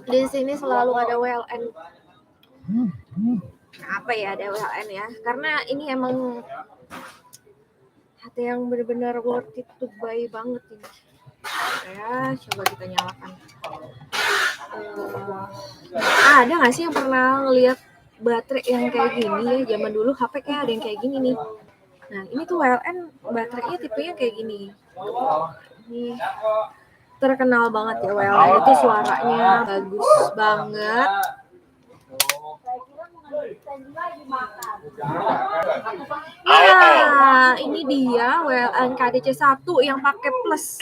Di sini selalu ada WLN. Apa ya ada WLN ya? Karena ini emang ada yang benar-benar worth it to buy banget ini. Ya, coba kita nyalakan. Ada nggak sih yang pernah ngeliat baterai yang kayak gini ya? Zaman dulu HP kayak ada yang kayak gini nih. Nah, ini tuh WLN baterainya tipenya kayak gini. Ini terkenal banget ya WLN itu, suaranya bagus banget. Nah, ini dia WLN KDC1 yang pakai plus.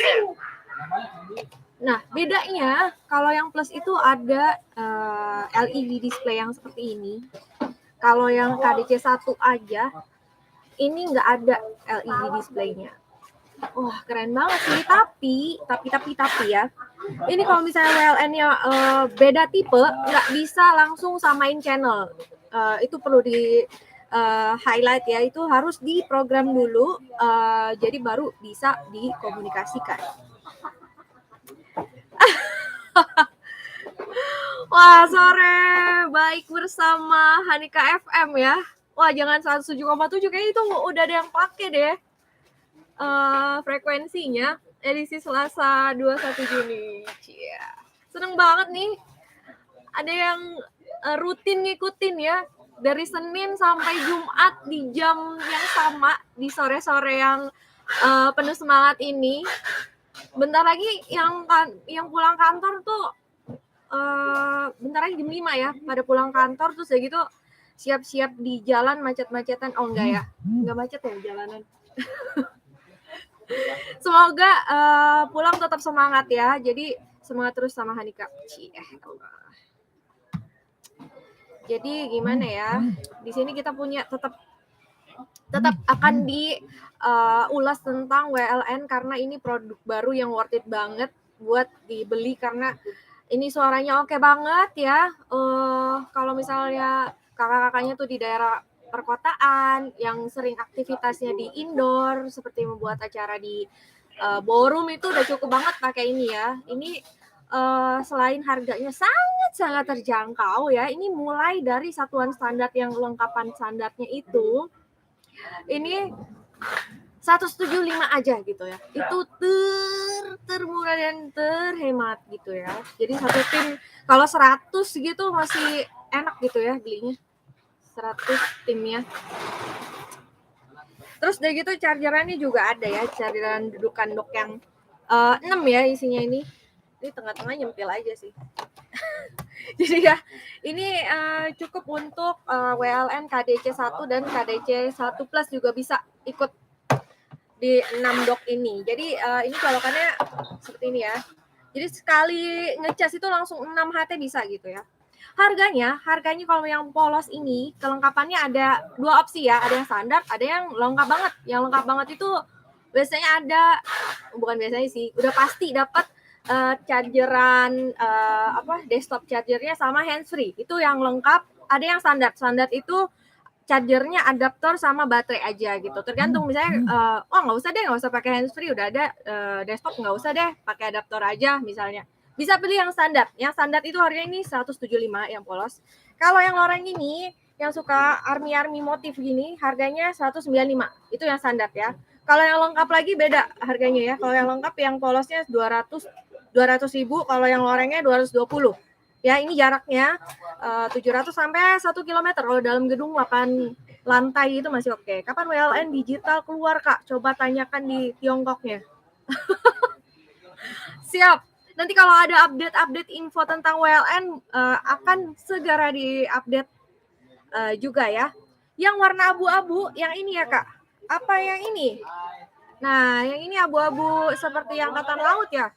Nah, bedanya kalau yang plus itu ada LED display yang seperti ini. Kalau yang KDC1 aja, ini nggak ada LED displaynya. Wah, keren banget sih. Tapi ya. Ini kalau misalnya WLN-nya beda tipe, nggak bisa langsung samain channel. Itu perlu di highlight ya. Itu harus diprogram dulu, jadi baru bisa dikomunikasikan. Wah, sore baik bersama Hanika FM ya. Wah, jangan 107,7, kayaknya itu udah ada yang pakai deh frekuensinya. Edisi Selasa 21 Juni. Cia. Seneng banget nih. Ada yang rutin ngikutin ya. Dari Senin sampai Jumat di jam yang sama, di sore-sore yang penuh semangat ini. Bentar lagi yang pulang kantor tuh bentar lagi jam 5 ya, pada pulang kantor, terus ya gitu siap-siap di jalan macet-macetan. Oh enggak ya, enggak macet ya jalanan. Semoga pulang tetap semangat ya, jadi semangat terus sama Hanika. Jadi gimana ya, di sini kita punya tetap akan diulas tentang WLN karena ini produk baru yang worth it banget buat dibeli, karena ini suaranya oke banget ya. Kalau misalnya kakak-kakaknya tuh di daerah perkotaan yang sering aktivitasnya di indoor seperti membuat acara di ballroom, itu udah cukup banget pakai ini ya. Ini selain harganya sangat terjangkau ya, ini mulai dari satuan standar yang lengkapan standarnya itu ini 175 aja gitu ya. Itu termurah dan terhemat gitu ya. Jadi satu tim kalau 100 gitu masih enak gitu ya belinya. 100 timnya. Terus udah gitu chargerannya juga ada ya, chargeran dudukan dock yang 6 ya isinya ini. Ini tengah-tengah nyempil aja sih. Jadi ya ini cukup untuk WLN KDC1 dan KDC1 Plus juga bisa ikut di 6 dock ini. Jadi ini colokannya seperti ini ya. Jadi sekali ngecas itu langsung 6 HT bisa gitu ya. Harganya kalau yang polos ini kelengkapannya ada 2 opsi ya, ada yang standar, ada yang lengkap banget. Yang lengkap banget itu biasanya ada, bukan biasanya sih, udah pasti dapat chargeran desktop chargernya sama handsfree. Itu yang lengkap. Ada yang standar. Standar itu chargernya adaptor sama baterai aja gitu. Tergantung misalnya nggak usah pakai handsfree, udah ada desktop, nggak usah deh pakai adaptor aja misalnya. Bisa pilih yang standar. Yang standar itu harganya ini 175 yang polos. Kalau yang loreng ini yang suka army motif gini harganya 195. Itu yang standar ya. Kalau yang lengkap lagi beda harganya ya. Kalau yang lengkap yang polosnya 200.000, kalau yang lorengnya 220. Ya, ini jaraknya 700 sampai 1 km. Kalau dalam gedung 8 lantai itu masih oke. Kapan WLN digital keluar, Kak? Coba tanyakan di Tiongkoknya. Siap. Nanti kalau ada update info tentang WLN akan segera diupdate juga ya. Yang warna abu-abu, yang ini ya, Kak. Apa yang ini? Nah, yang ini abu-abu seperti angkatan laut ya.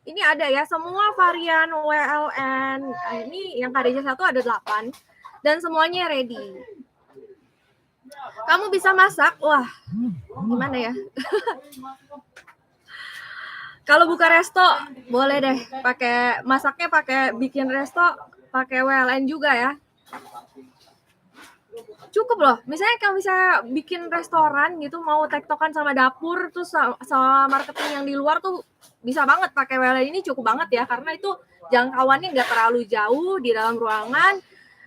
Ini ada ya, semua varian WLN. Ini yang KDC1 ada 8 dan semuanya ready. Kamu bisa masak, wah gimana ya? Kalau buka resto boleh deh masaknya pakai bikin resto pakai WLN juga ya. Cukup loh. Misalnya kalau bikin restoran gitu, mau tektokan sama dapur terus sama marketing yang di luar tuh bisa banget pakai WLAN ini, cukup banget ya, karena itu jangkauannya nggak terlalu jauh di dalam ruangan.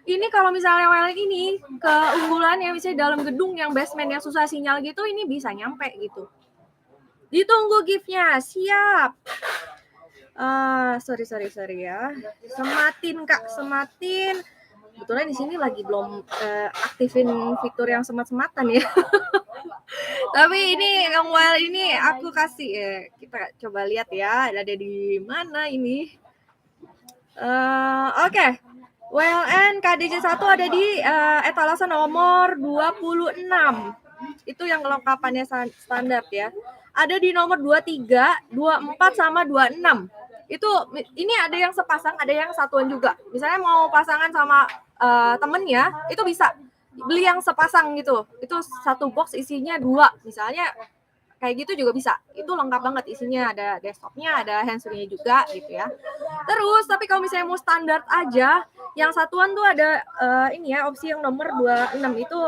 Ini kalau misalnya WLAN ini keunggulannya misalnya dalam gedung yang basement yang susah sinyal gitu, ini bisa nyampe gitu. Ditunggu gift-nya, siap. Sorry ya. Sematin Kak, sematin. Kebetulan di sini lagi belum aktifin fitur yang semat-sematan ya. Tapi ini yang WLAN ini aku kasih ya. Kita coba lihat ya, ada di mana ini. Oke. WLAN KDJ 1 ada di etalase nomor 26. Itu yang kelengkapannya standar ya. Ada di nomor 23, 24 sama 26. Itu ini ada yang sepasang, ada yang satuan juga. Misalnya mau pasangan sama temennya, itu bisa beli yang sepasang gitu. Itu satu box isinya 2. Misalnya kayak gitu juga bisa. Itu lengkap banget isinya, ada desktopnya, ada handsfree-nya juga gitu ya. Terus tapi kalau misalnya mau standar aja, yang satuan tuh ada ini ya, opsi yang nomor 26 itu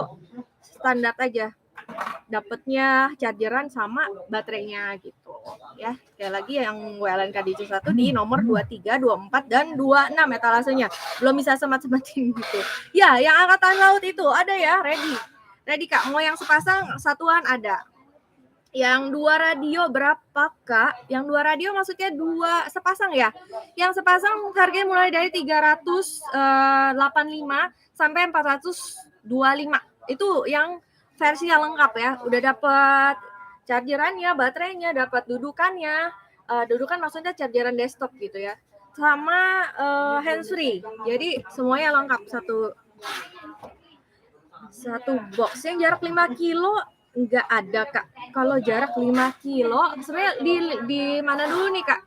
standar aja. Dapatnya chargeran sama baterainya gitu ya. Sekali lagi yang WLAN KDJ 1 di nomor 23, 24 dan 26 etalasenya. Belum bisa semat-sematin gitu. Ya, yang angkatan laut itu ada ya, ready. Ready Kak, mau yang sepasang satuan ada. Yang 2 radio berapa Kak? Yang 2 radio maksudnya 2 sepasang ya? Yang sepasang harganya mulai dari 385 sampai 425. Itu yang versi yang lengkap ya. Udah dapat chargerannya, baterainya, dapat dudukannya. Dudukan maksudnya chargeran desktop gitu ya. Sama handsfree. Jadi semuanya lengkap satu box. Yang jarak 5 kilo nggak ada Kak. Kalau jarak 5 kilo sebenarnya di mana dulu nih Kak?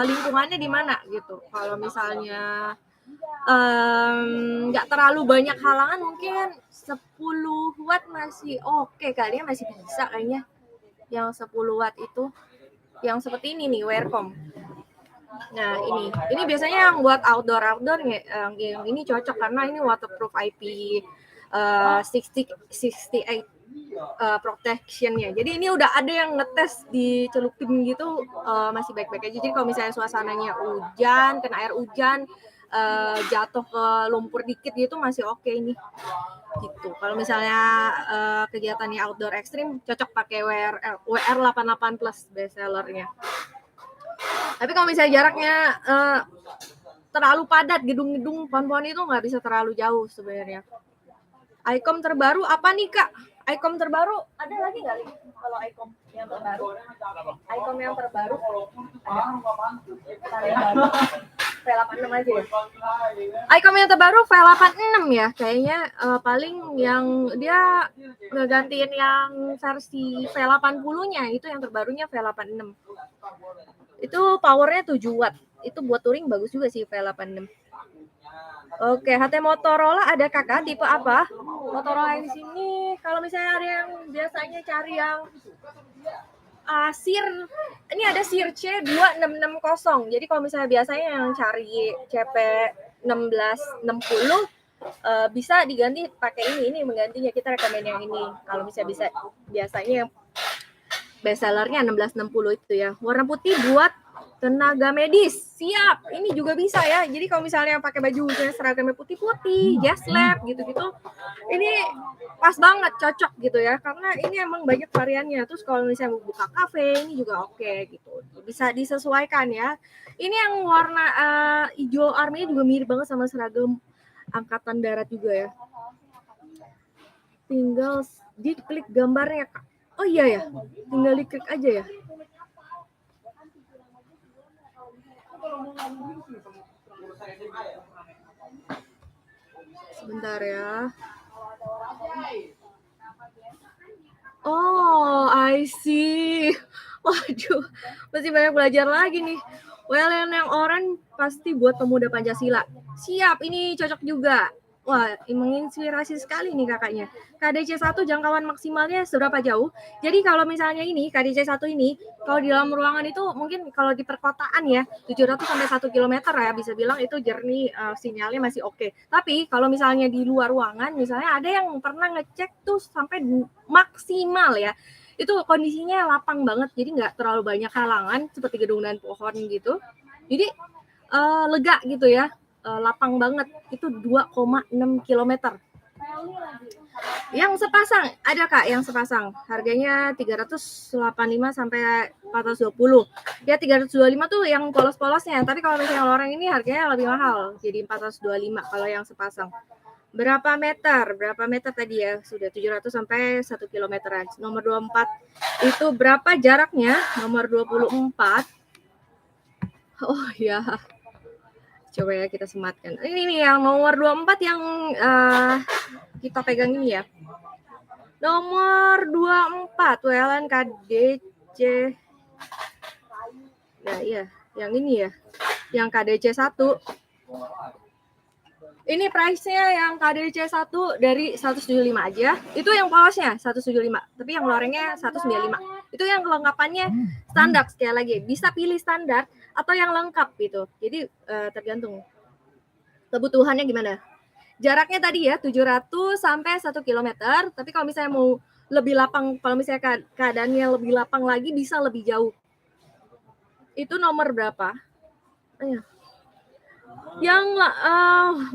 Lingkungannya di mana gitu. Kalau misalnya nggak terlalu banyak halangan, mungkin 10 watt masih oke kali ya, masih bisa kayaknya. Yang 10 watt itu yang seperti ini nih, Wirecom. Nah ini biasanya yang buat outdoor yang ini cocok karena ini waterproof IP 68 protectionnya. Jadi ini udah ada yang ngetes dicelupin gitu, masih baik-baik aja. Jadi kalau misalnya suasananya hujan, kena air hujan, jatuh ke lumpur dikit gitu masih oke ini gitu. Kalau misalnya kegiatannya outdoor ekstrim cocok pakai WR88 plus best sellernya. Tapi kalau misalnya jaraknya terlalu padat, gedung-gedung, pohon-pohon itu nggak bisa terlalu jauh sebenarnya. ICOM terbaru apa nih Kak? ICOM terbaru ada lagi nggak nih? Kalau ICOM yang terbaru? ICOM yang terbaru ada. V86 aja ya. ICOM yang terbaru V86 ya. Kayaknya paling yang dia ngegantiin yang versi V80-nya, itu yang terbarunya V86. Itu powernya 7 watt. Itu buat touring bagus juga sih V86. Oke, HT Motorola ada Kakak tipe apa? Motorola di sini kalau misalnya ada yang biasanya cari yang SIR, ini ada SIR C2660. Jadi kalau misalnya biasanya yang cari CP1660 bisa diganti pakai ini menggantinya, kita rekomend yang ini. Kalau misalnya biasanya best sellernya 1660 itu ya. Warna putih buat tenaga medis, siap. Ini juga bisa ya. Jadi kalau misalnya pakai baju seragamnya putih-putih, jas lab gitu-gitu, ini pas banget, cocok gitu ya. Karena ini emang banyak variannya. Terus kalau misalnya mau buka kafe, ini juga oke gitu. Bisa disesuaikan ya. Ini yang warna hijau army juga mirip banget sama seragam angkatan darat juga ya. Tinggal diklik gambarnya Kak. Oh iya ya, tinggal diklik aja ya. Sebentar ya. Oh, I see. Waduh, masih banyak belajar lagi nih. WLAN yang orange pasti buat pemuda Pancasila. Siap, ini cocok juga. Wah, menginspirasi sekali nih kakaknya. KDC 1 jangkauan maksimalnya seberapa jauh? Jadi kalau misalnya ini KDC 1 ini, kalau di dalam ruangan itu mungkin kalau di perkotaan ya 700 sampai 1 km ya, bisa bilang itu jernih, sinyalnya masih oke. Tapi kalau misalnya di luar ruangan, misalnya ada yang pernah ngecek tuh sampai maksimal ya. itu kondisinya lapang banget, jadi nggak terlalu banyak halangan seperti gedung dan pohon gitu. Jadi lega gitu ya, lapang banget. Itu 2,6 kilometer. Yang sepasang ada Kak, yang sepasang. Harganya 385 sampai 420. Ya 325 tuh yang polos-polosnya, tapi kalau misalnya loreng ini harganya lebih mahal, jadi 425 kalau yang sepasang. Berapa meter? Berapa meter tadi ya? Sudah 700 sampai 1 kilometeran. Nomor 24 itu berapa jaraknya? Nomor 24. Oh ya. Coba ya kita sematkan. Ini nih yang nomor 24 yang kita pegang ini ya. Nomor 24 WLAN KDC. Nah, iya, yang ini ya. Yang KDC 1. Ini price-nya yang KDC 1 dari 175 aja. Itu yang polosnya 175, tapi yang lorengnya 195. Itu yang kelengkapannya standar sekali lagi. Bisa pilih standar atau yang lengkap gitu. Jadi tergantung kebutuhannya gimana. Jaraknya tadi ya 700 sampai 1 km, tapi kalau misalnya mau lebih lapang, kalau misalnya keadaannya lebih lapang lagi bisa lebih jauh. Itu nomor berapa? Yang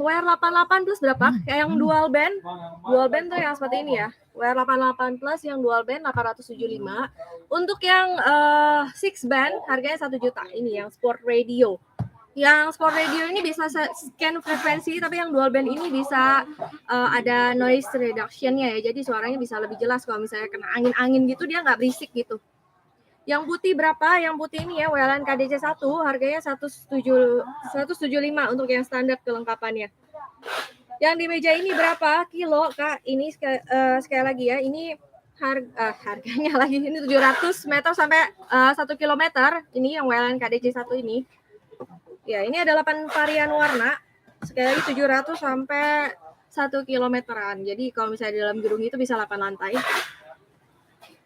WR88 plus berapa? Yang dual band. Dual band tuh yang seperti ini ya. WR88 plus yang dual band 875. Untuk yang 6 band harganya 1 juta. Ini yang sport radio. Yang sport radio ini bisa scan frekuensi, tapi yang dual band ini bisa ada noise reduction-nya ya. Jadi suaranya bisa lebih jelas kalau misalnya kena angin-angin gitu dia nggak berisik gitu. Yang putih berapa? Yang putih ini ya WLAN KDC 1 harganya 175 untuk yang standar kelengkapannya. Yang di meja ini berapa kilo Kak? Ini sekali lagi ya, ini harganya lagi ini 700 meter sampai 1 kilometer. Ini yang WLAN KDC 1 ini. Ya, ini ada 8 varian warna. Sekali lagi 700 sampai 1 kilometeran. Jadi kalau misalnya di dalam gedung itu bisa 8 lantai.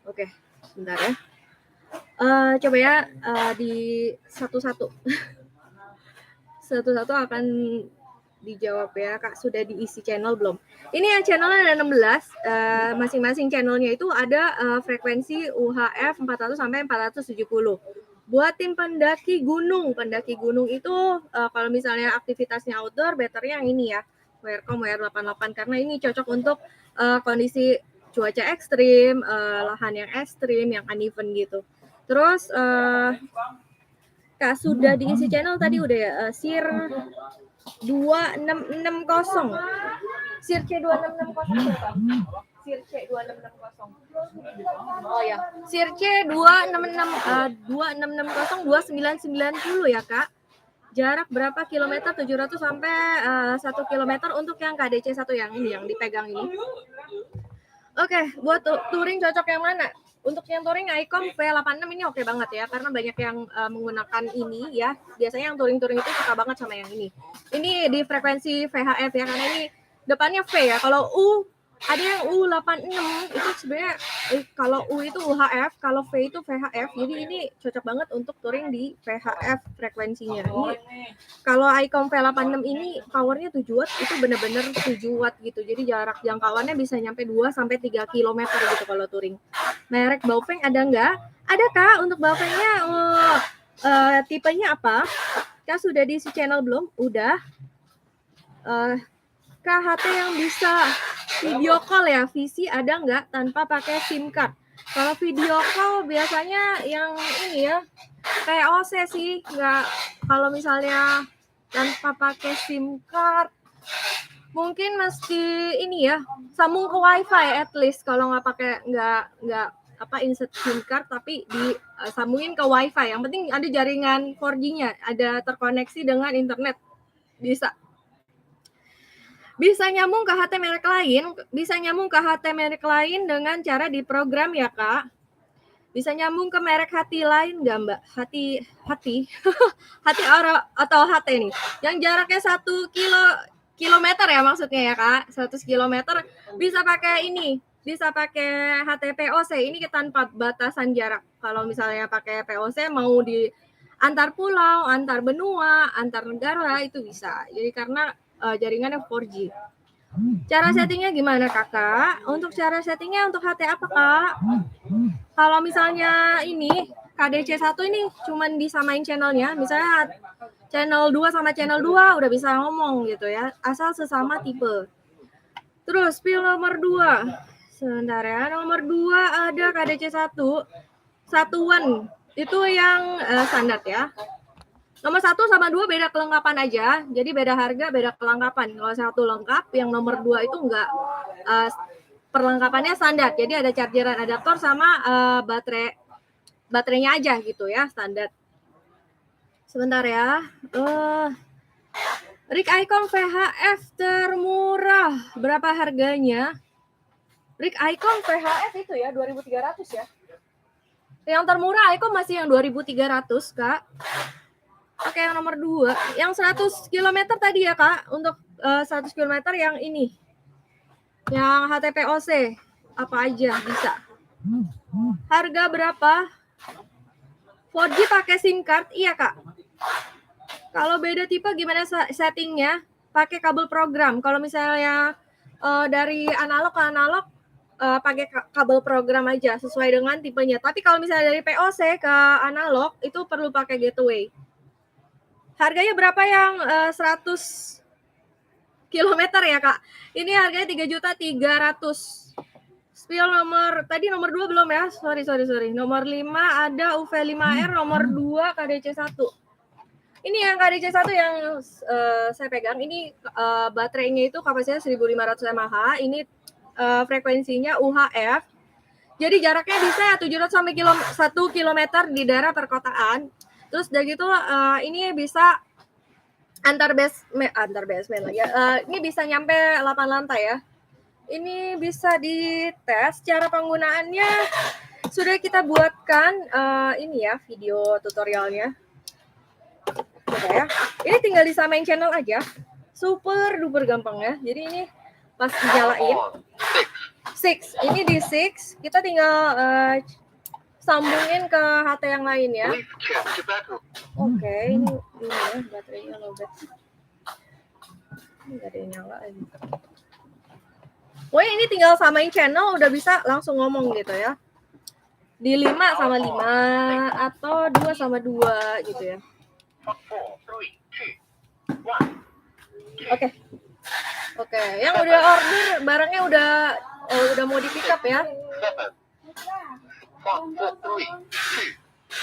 Oke, sebentar ya. Coba ya di satu-satu. Satu-satu akan dijawab ya Kak. Sudah diisi channel belum? Ini yang channelnya ada 16. Masing-masing channelnya itu ada frekuensi UHF 400 sampai 470. Buat tim pendaki gunung itu kalau misalnya aktivitasnya outdoor, betternya yang ini ya, WRCOM WR88 karena ini cocok untuk kondisi cuaca ekstrim, lahan yang ekstrim, yang uneven gitu. Terus Kak sudah diisi channel tadi udah ya, SIR 2660. SIR C2660 ya, Kak? SIR C2660. Oh ya, SIR C2660 2990 ya, Kak. Jarak berapa kilometer? 700 sampai 1 kilometer untuk yang KDC 1 yang ini yang dipegang ini. Oke, buat touring cocok yang mana? Untuk yang touring ICOM V86 ini oke banget ya, karena banyak yang menggunakan ini ya. Biasanya yang touring-touring itu suka banget sama yang ini. Ini di frekuensi VHF ya, karena ini depannya V ya. Kalau U, ada yang U86 itu sebenarnya kalau U itu UHF, kalau V itu VHF. Jadi ini cocok banget untuk touring di VHF frekuensinya. Ini kalau ICOM V86 ini powernya 7 watt, itu benar-benar 7 watt gitu. Jadi jarak jangkauannya bisa nyampe 2 sampai 3 km gitu kalau touring. Merek Baofeng ada nggak? Ada Kak, untuk Baofengnya tipenya apa? Kak sudah diisi channel belum? Udah. KHT yang bisa video call ya, VC ada nggak tanpa pakai SIM card? Kalau video call biasanya yang ini ya, POC sih, nggak. Kalau misalnya tanpa pakai SIM card, mungkin mesti ini ya, sambung ke WiFi at least. Kalau nggak pakai nggak insert SIM card, tapi disambungin ke WiFi. Yang penting ada jaringan 4G-nya, ada terkoneksi dengan internet, bisa nyambung ke HT merek lain dengan cara diprogram ya Kak. Bisa nyambung ke merek hati lain nggak Mbak? Hati atau HT nih. Yang jaraknya 1 kilometer ya maksudnya ya Kak. 100 kilometer bisa pakai ini. Bisa pakai HT POC. Ini tanpa batasan jarak. Kalau misalnya pakai POC mau di antar pulau, antar benua, antar negara itu bisa. Jadi karena jaringannya 4G. Cara settingnya gimana kakak? Untuk cara settingnya untuk HT apa kak? Kalau misalnya ini KDC 1 ini cuman disamain channelnya, misalnya channel 2 sama channel 2 udah bisa ngomong gitu ya, asal sesama tipe. Terus pil nomor 2, sebentar ya, nomor 2 ada KDC 1, satuan, itu yang standar ya. Nomor 1 sama 2 beda kelengkapan aja, jadi beda harga, beda kelengkapan. Kalau 1 lengkap, yang nomor 2 itu enggak, perlengkapannya standar. Jadi ada chargeran adaptor sama baterainya aja gitu ya, standar. Sebentar ya. Rig Icon VHF termurah, berapa harganya? Rig Icon VHF itu ya 2.300 ya. Yang termurah Icon masih yang 2.300 kak. Oke, yang nomor 2, yang 100 km tadi ya kak, untuk 100 km yang ini, yang HTPOC, apa aja bisa. Harga berapa? 4G pakai SIM card, iya kak. Kalau beda tipe gimana settingnya? Pakai kabel program. Kalau misalnya dari analog ke analog, pakai kabel program aja sesuai dengan tipenya. Tapi kalau misalnya dari POC ke analog, itu perlu pakai gateway. Harganya berapa yang 100 km ya kak? Ini harganya 3.300.000. Spill nomor, tadi nomor 2 belum ya? Sorry. Nomor 5 ada UV5R, nomor 2 KDC 1. Ini yang KDC 1 yang saya pegang, ini baterainya itu kapasitasnya 1.500 mAh, ini frekuensinya UHF. Jadi jaraknya bisa 700 sampai 1 km di daerah perkotaan. Terus udah gitu ini bisa antar basement lagi ya. Ini bisa nyampe 8 lantai ya. Ini bisa dites. Cara penggunaannya sudah kita buatkan ini ya, video tutorialnya. Coba ya. Ini tinggal disamain channel aja. Super duper gampang ya. Jadi ini pas dinyalain 6. Ini di 6, kita tinggal sambungin ke HT yang lain ya. Oke, ini ya, baterainya lowbat. Ini nggak ada yang nyala lagi. Pokoknya ini tinggal samain channel udah bisa langsung ngomong gitu ya. Di 5 sama 5 atau 2 sama 2 gitu ya. Oke, yang udah order barangnya udah mau di pick up ya.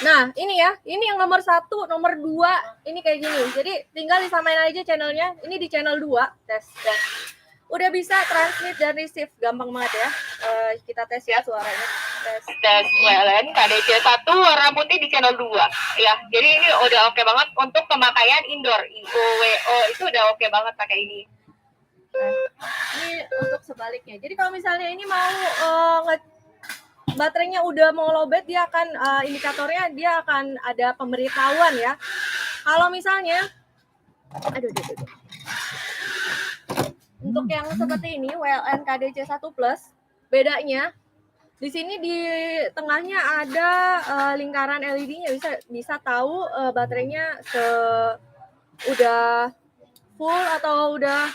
Nah, ini ya. Ini yang nomor 1, nomor 2 ini kayak gini. Jadi tinggal disamain aja channelnya. Ini di channel 2, tes. Udah bisa transmit dan receive, gampang banget ya. Kita tes ya suaranya. Tes WLN KDC 1 warna putih di channel 2 ya. Jadi ini udah oke banget untuk pemakaian indoor. IOWO itu udah oke banget pakai ini. Ini untuk sebaliknya. Jadi kalau misalnya ini mau baterainya udah mau lowbat, dia akan indikatornya dia akan ada pemberitahuan ya. Kalau misalnya untuk yang seperti ini WLN KDC 1 Plus, bedanya di sini di tengahnya ada lingkaran LED-nya, bisa tahu baterainya udah full atau udah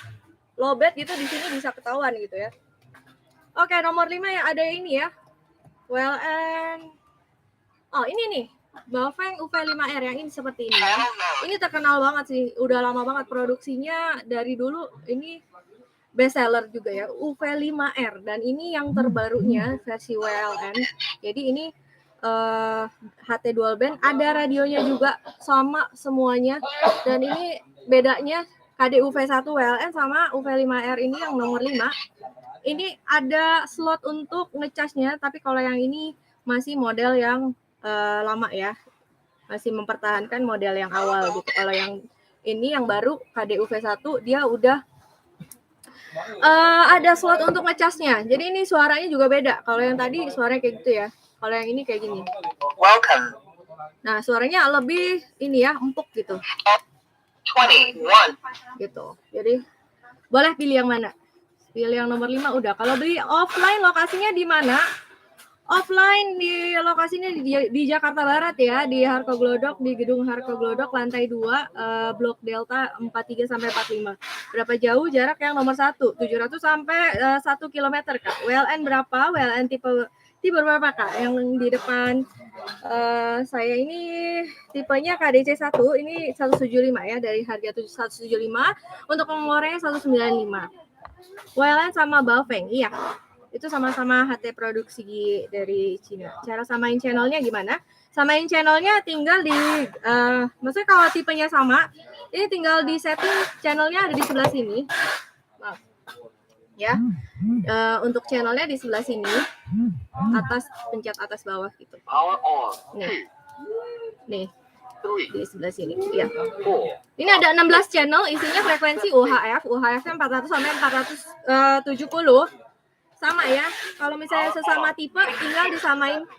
lowbat gitu, di sini bisa ketahuan gitu ya. Oke, nomor 5 yang ada ini ya. WLN. Oh, ini nih. Baofeng UV5R yang ini seperti ini ya. Ini terkenal banget sih, udah lama banget produksinya dari dulu, ini best seller juga ya, UV5R, dan ini yang terbarunya versi WLN. Jadi ini HT dual band, ada radionya juga sama semuanya, dan ini bedanya KD UV1 WLN sama UV5R ini yang nomor 5. Ini ada slot untuk ngecasnya, tapi kalau yang ini masih model yang lama ya, masih mempertahankan model yang awal gitu. Kalau yang ini yang baru KD UV1 dia udah ada slot untuk ngecasnya. Jadi ini suaranya juga beda. Kalau yang tadi suaranya kayak gitu ya. Kalau yang ini kayak gini. Welcome. Nah, suaranya lebih ini ya, empuk gitu. 21. Gitu. Jadi boleh pilih yang mana? Pilih yang nomor 5 udah. Kalau beli offline lokasinya di mana? Offline di lokasinya di Jakarta Barat ya, di Harko Glodok, di gedung Harko Glodok lantai 2, Blok Delta 43 sampai 45. Berapa jauh jarak yang nomor 1? 700 sampai 1 km Kak. WLN berapa? WLN tipe berapa Kak? Yang di depan saya ini tipenya KDC 1, ini 175 ya, dari harga 175, untuk pengorengnya 195. WLN sama Baofeng, iya. Itu sama-sama HT produksi dari Cina. Cara samain channelnya gimana? Samain channelnya tinggal di, maksudnya kalau tipenya sama, ini tinggal di setting channelnya ada di sebelah sini. Maaf. Ya, untuk channelnya di sebelah sini, atas, pencet atas bawah gitu. Nih, di sebelah sini. Ya. Ini ada 16 channel, isinya frekuensi UHF-nya 400 sampai 470. Sama ya, kalau misalnya sesama tipe tinggal disamain 4.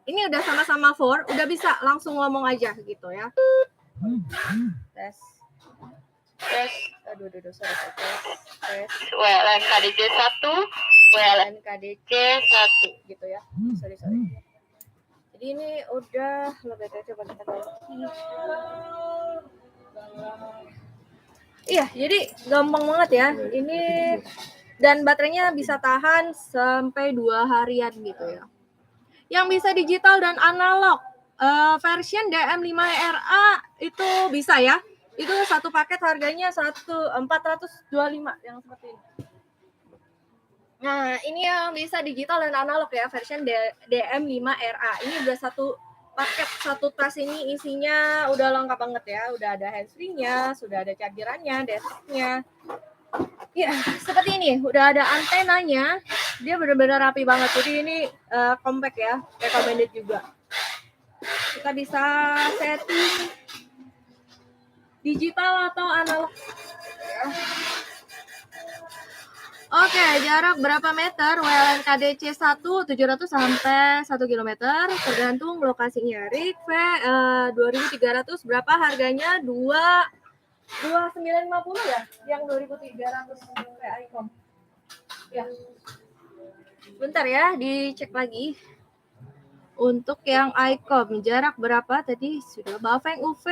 Ini udah sama-sama 4, udah bisa langsung ngomong aja gitu ya. Tes. Aduh, sorry. Tes. WLN KDC 1, WLN KDC 1 gitu ya. Sorry. Jadi ini udah lebih coba kita ganti. Iya, jadi gampang banget ya. Ini dan baterainya bisa tahan sampai 2 harian gitu ya. Yang bisa digital dan analog, version DM5RA itu bisa ya. Itu satu paket harganya 425 yang seperti ini. Nah, ini yang bisa digital dan analog ya, version DM5RA. Ini udah satu paket, satu tas ini isinya udah lengkap banget ya. Udah ada handsfree-nya, sudah ada chargerannya, desktop-nya. Ya, seperti ini. Udah ada antenanya. Dia benar-benar rapi banget. Jadi ini compact ya, recommended juga. Kita bisa setting digital atau analog. Oke, jarak berapa meter? WLN KDC 1 700 sampai 1 km, tergantung lokasinya. RIG V 2300 berapa harganya? 2950 ya? Yang 2300 ICOM. Ya. Bentar ya, dicek lagi. Untuk yang ICOM jarak berapa tadi? Sudah. Baofeng UV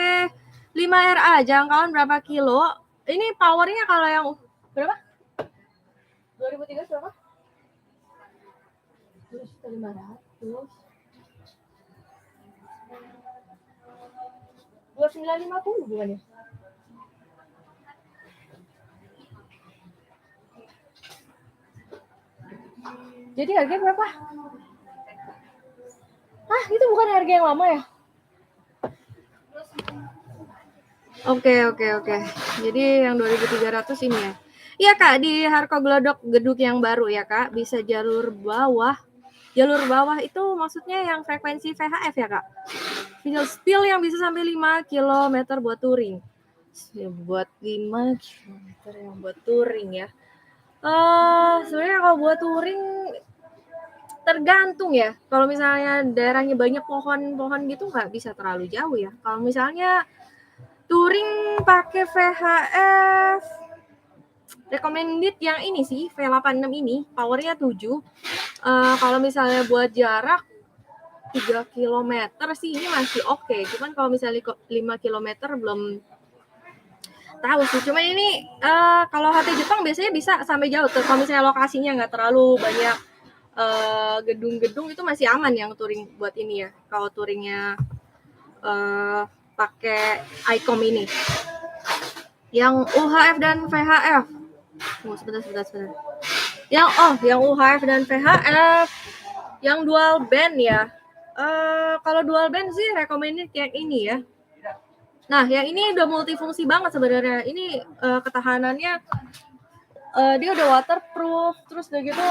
5RA jangkauan berapa kilo? Ini powernya kalau yang berapa? 2003 berapa? 2.500. 2950 bukan ya? Jadi harganya berapa? Itu bukan harga yang lama ya? Oke. Jadi yang 2.300 ini ya. Iya Kak, di Harko Glodok gedung yang baru ya Kak, bisa jalur bawah. Jalur bawah itu maksudnya yang frekuensi VHF ya Kak? Still yang bisa sampai 5 km buat touring. Buat 5 km yang buat touring ya. Sebenarnya kalau buat touring tergantung ya. Kalau misalnya daerahnya banyak pohon-pohon gitu nggak bisa terlalu jauh ya. Kalau misalnya touring pakai VHF, recommended yang ini sih, V86 ini, powernya 7. Kalau misalnya buat jarak 3 km sih ini masih oke. Cuman kalau misalnya 5 km belum tahu sih. Cuman ini kalau HT Jepang biasanya bisa sampai jauh tuh. Kalau misalnya lokasinya nggak terlalu banyak gedung-gedung itu masih aman yang touring buat ini ya. Kalau touringnya pakai ICOM ini. Yang UHF dan VHF. Sebentar. Yang UHF dan VHF, yang dual band ya. Kalau dual band sih recommended yang ini ya. Nah, yang ini udah multifungsi banget sebenarnya. Ini ketahanannya dia udah waterproof, terus udah gitu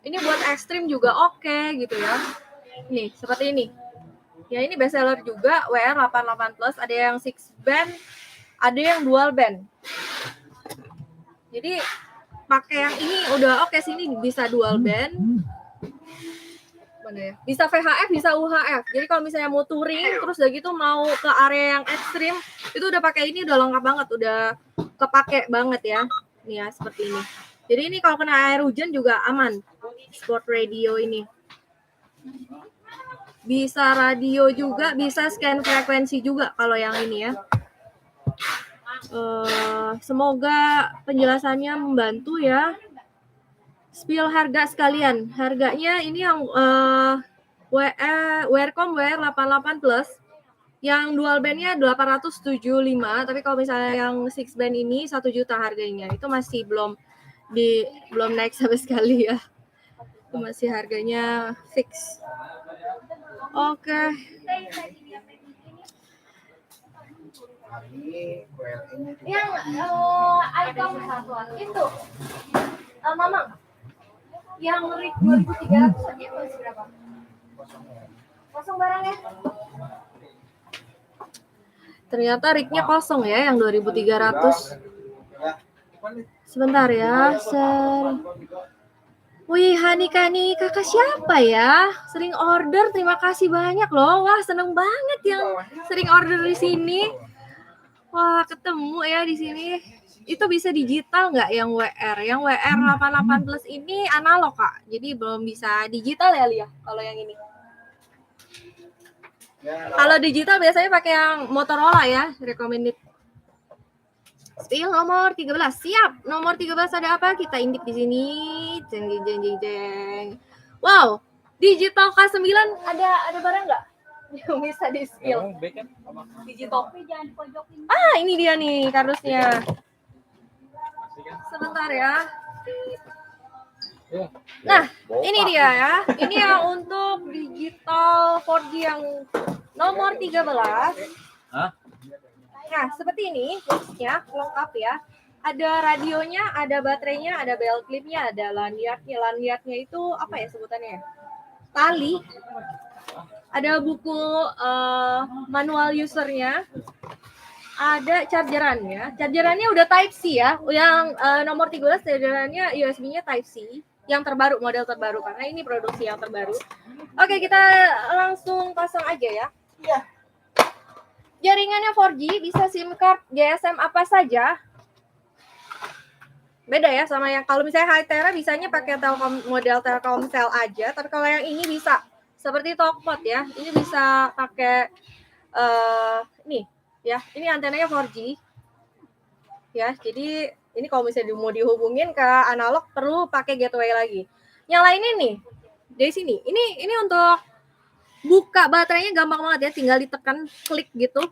ini buat ekstrim juga oke gitu ya. Nih, seperti ini. Ya ini bestseller juga, WR88 Plus, ada yang 6 band, ada yang dual band. Jadi pakai yang ini udah oke sih, ini bisa dual band. mana ya? Bisa VHF, bisa UHF. Jadi kalau misalnya mau touring, terus udah gitu mau ke area yang ekstrim, itu udah pakai ini udah lengkap banget, udah kepake banget ya. Nih ya, seperti ini. Jadi ini kalau kena air hujan juga aman. Sport radio ini. Bisa radio juga, bisa scan frekuensi juga kalau yang ini ya. Semoga penjelasannya membantu ya. Spill harga sekalian. Harganya ini yang Wearcom WR88 Plus. Yang dual bandnya 875, tapi kalau misalnya yang 6 band ini 1 juta harganya. Itu masih belum naik sama sekali ya. Itu masih harganya fix. Oke. Yang item itu Mamang. Yang RIG 2300 aja masih berapa? Kosong barangnya. Ternyata RIG-nya kosong ya yang 2300. Sebentar ya. Wih, Hanika nih, kakak siapa ya? Sering order, terima kasih banyak loh. Wah, seneng banget yang sering order di sini. Wah, ketemu ya di sini. Itu bisa digital nggak yang WR? Yang WR88 Plus ini analog, Kak. Jadi belum bisa digital ya, Lia, kalau yang ini. Kalau digital biasanya pakai yang Motorola ya, recommended. Spill nomor 13. Siap. Nomor 13 ada apa? Kita intip di sini. Jeng jeng jeng jeng jeng. Wow. Digital K9 ada barang nggak? Yang bisa di spill. Digital. Ini dia nih kardusnya. Sebentar ya. Nah, ini dia ya. Ini yang untuk digital 4G yang nomor 13. Nah, seperti ini boxnya lengkap ya. Ada radionya, ada baterainya, ada belt clipnya, ada lanyardnya. Lanyardnya itu apa ya sebutannya? Tali. Ada buku manual usernya. Ada chargerannya. Chargerannya udah Type C ya. Yang nomor 13 chargerannya USB-nya Type C. Yang terbaru, model terbaru karena ini produksi yang terbaru. Oke, kita langsung pasang aja ya. Iya. Jaringannya 4G, bisa SIM card GSM apa saja. Beda ya sama yang kalau misalnya Hytera bisanya pakai Telkom model Telkomsel aja, tapi kalau yang ini bisa seperti Talkpod ya. Ini bisa pakai ini ya. Ini antenanya 4G. Ya, jadi ini kalau misalnya mau dihubungin ke analog perlu pakai gateway lagi. Yang lainnya nih dari sini. Ini untuk buka baterainya gampang banget ya, tinggal ditekan klik gitu.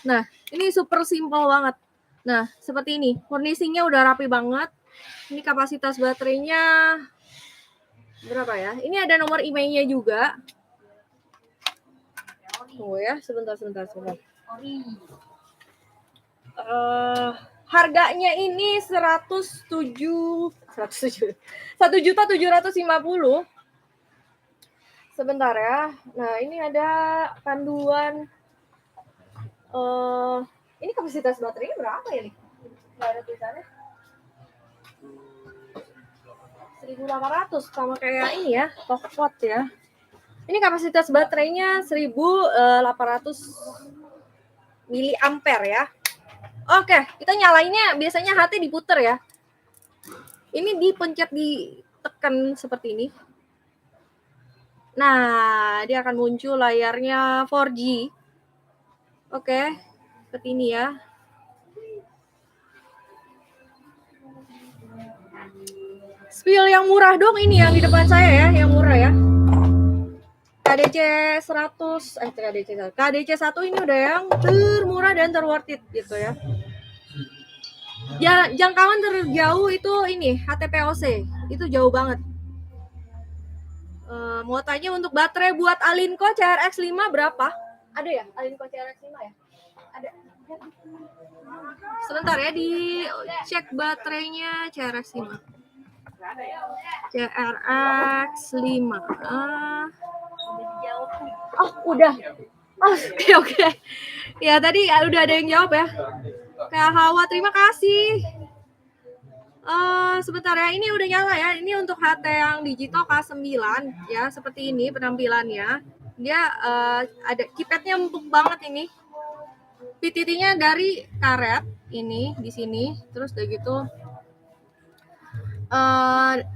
Nah, ini super simple banget. Nah, seperti ini. Furnishingnya udah rapi banget. Ini kapasitas baterainya berapa ya? Ini ada nomor emailnya juga. Tunggu ya, sebentar. Harganya ini 1.750.000. Sebentar ya. Nah, ini ada panduan. Ini kapasitas baterainya berapa ya nih? Nggak ada tulisannya. 1.800 sama kayak ini ya, Talkpod ya. Ini kapasitas baterainya 1.800 miliampere ya. Oke, kita nyalainnya biasanya HT diputer ya. Ini dipencet, ditekan seperti ini. Nah, dia akan muncul layarnya 4G. Oke, seperti ini ya. Spill yang murah dong ini yang di depan saya ya, yang murah ya. KDC 100, KDC 1 ini udah yang termurah dan terworth it gitu ya. Ya, jangkauan terjauh itu ini HTPOC, itu jauh banget. Mau tanya untuk baterai buat Alinco CRX 5 berapa? Ada ya Alinco CRX 5 ya? Ada. Sebentar ya, dicek baterainya CRX 5. CRX 5. Udah. Oke. Ya, tadi udah ada yang jawab ya. Kayak Hawa, terima kasih. Sebentar ya, ini udah nyala ya. Ini untuk HT yang digital K9 ya, seperti ini penampilannya. Dia ada keypadnya empuk banget ini. PTT-nya dari karet ini di sini. Terus udah gitu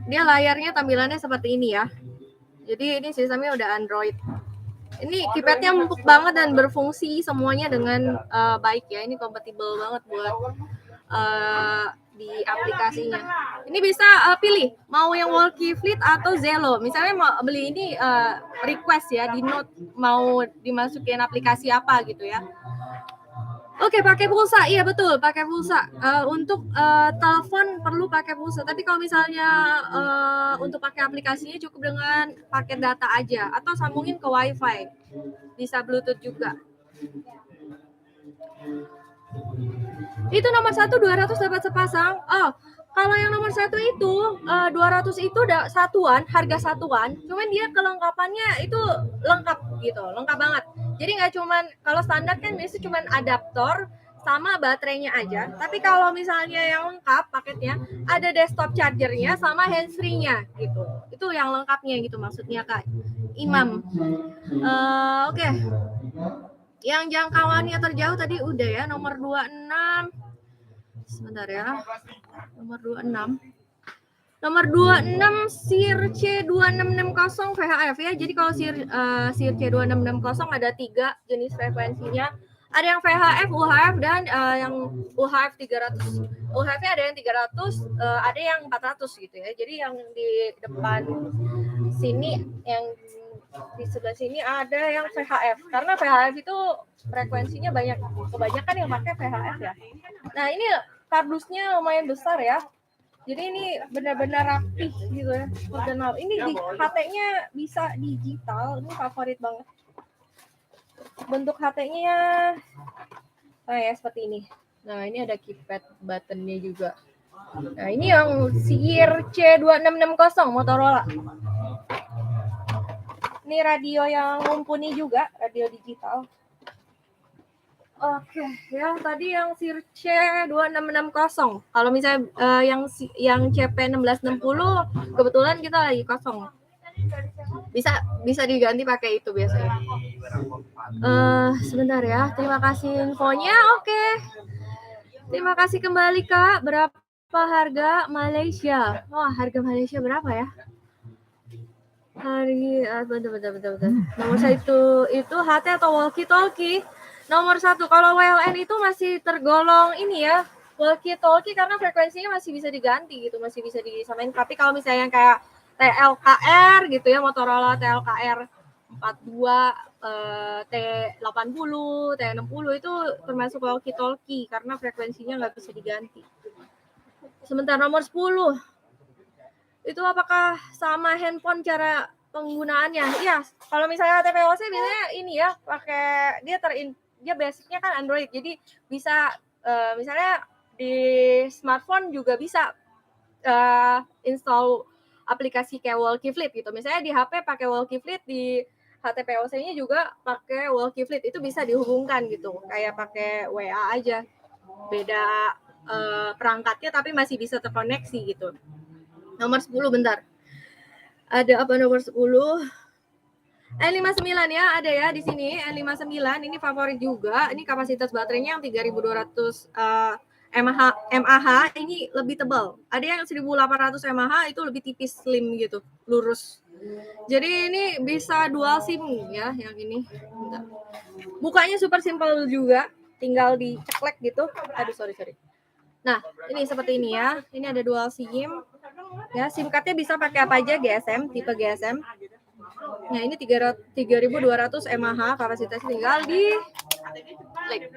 dia layarnya tampilannya seperti ini ya. Jadi ini sistemnya udah Android. Ini keypadnya empuk banget dan berfungsi semuanya dengan baik ya. Ini kompatibel banget buat di aplikasinya. Ini bisa pilih mau yang Walkie Fleet atau Zello. Misalnya mau beli ini request ya di note mau dimasukin aplikasi apa gitu ya. Oke, pakai pulsa. Iya betul, pakai pulsa. Untuk telepon perlu pakai pulsa. Tapi kalau misalnya untuk pakai aplikasinya cukup dengan paket data aja atau sambungin ke WiFi. Bisa Bluetooth juga. Itu nomor 1 200 dapat sepasang. Oh, kalau yang nomor 1 itu 200 itu satuan, harga satuan. Cuman dia kelengkapannya itu lengkap gitu, lengkap banget. Jadi nggak cuman kalau standar kan biasanya cuman adaptor sama baterainya aja. Tapi kalau misalnya yang lengkap paketnya ada desktop chargernya sama handsfree-nya gitu. Itu yang lengkapnya gitu maksudnya Kak Imam. Oke. Yang jangkauannya terjauh tadi udah ya, nomor 26. Sebentar ya. Nomor 26. Nomor 26 SIR C2660 VHF ya. Jadi kalau SIR C2660 ada 3 jenis frekuensinya. Ada yang VHF, UHF dan yang UHF 300. UHF-nya ada yang 300, ada yang 400 gitu ya. Jadi yang di depan sini yang di sebelah sini ada yang VHF. Karena VHF itu frekuensinya banyak, kebanyakan yang pakai VHF ya. Nah, ini kardusnya lumayan besar ya. Jadi ini benar-benar rapih gitu ya. Original. Ini di HT-nya bisa digital, ini favorit banget. Bentuk HT-nya kayak seperti ini. Nah, ini ada keypad button-nya juga. Nah, ini yang SIR C2660 Motorola. Ini radio yang mumpuni juga, radio digital. Oke, ya tadi yang SIR C2660. Kalau misalnya yang CP1660 kebetulan kita lagi kosong. Bisa diganti pakai itu biasanya. Sebentar ya. Terima kasih infonya. Oke. Terima kasih kembali Kak. Berapa harga Malaysia? Wah, harga Malaysia berapa ya? Betul. Nomor 1 itu HT atau walkie talkie. Nomor 1 kalau WLN itu masih tergolong ini ya, walkie talkie karena frekuensinya masih bisa diganti gitu, masih bisa disamain. Tapi kalau misalnya yang kayak TLKR gitu ya, Motorola TLKR 42, T80, T60 itu termasuk walkie talkie karena frekuensinya nggak bisa diganti. Sementara nomor 10 itu apakah sama handphone cara penggunaannya? Iya, kalau misalnya TPOC biasanya ini ya, pakai dia basicnya kan Android, jadi bisa misalnya di smartphone juga bisa install aplikasi kayak Walkie Flip gitu. Misalnya di HP pakai Walkie Flip, di HTPOC-nya juga pakai Walkie Flip, itu bisa dihubungkan gitu, kayak pakai WA aja. Beda perangkatnya tapi masih bisa terkoneksi gitu. Nomor 10 bentar. Ada apa nomor 10? N59 ya, ada ya di sini. N59 ini favorit juga. Ini kapasitas baterainya yang 3200 mAh, ini lebih tebal. Ada yang 1800 mAh itu lebih tipis, slim gitu, lurus. Jadi ini bisa dual SIM ya yang ini. Bentar. Bukanya super simple juga, tinggal diceklek gitu. Aduh, sorry. Nah, ini seperti ini ya. Ini ada dual SIM. Ya, SIM card-nya bisa pakai apa aja, GSM, tipe GSM. Nah, ini 3200 mAh kapasitasnya, tinggal di klik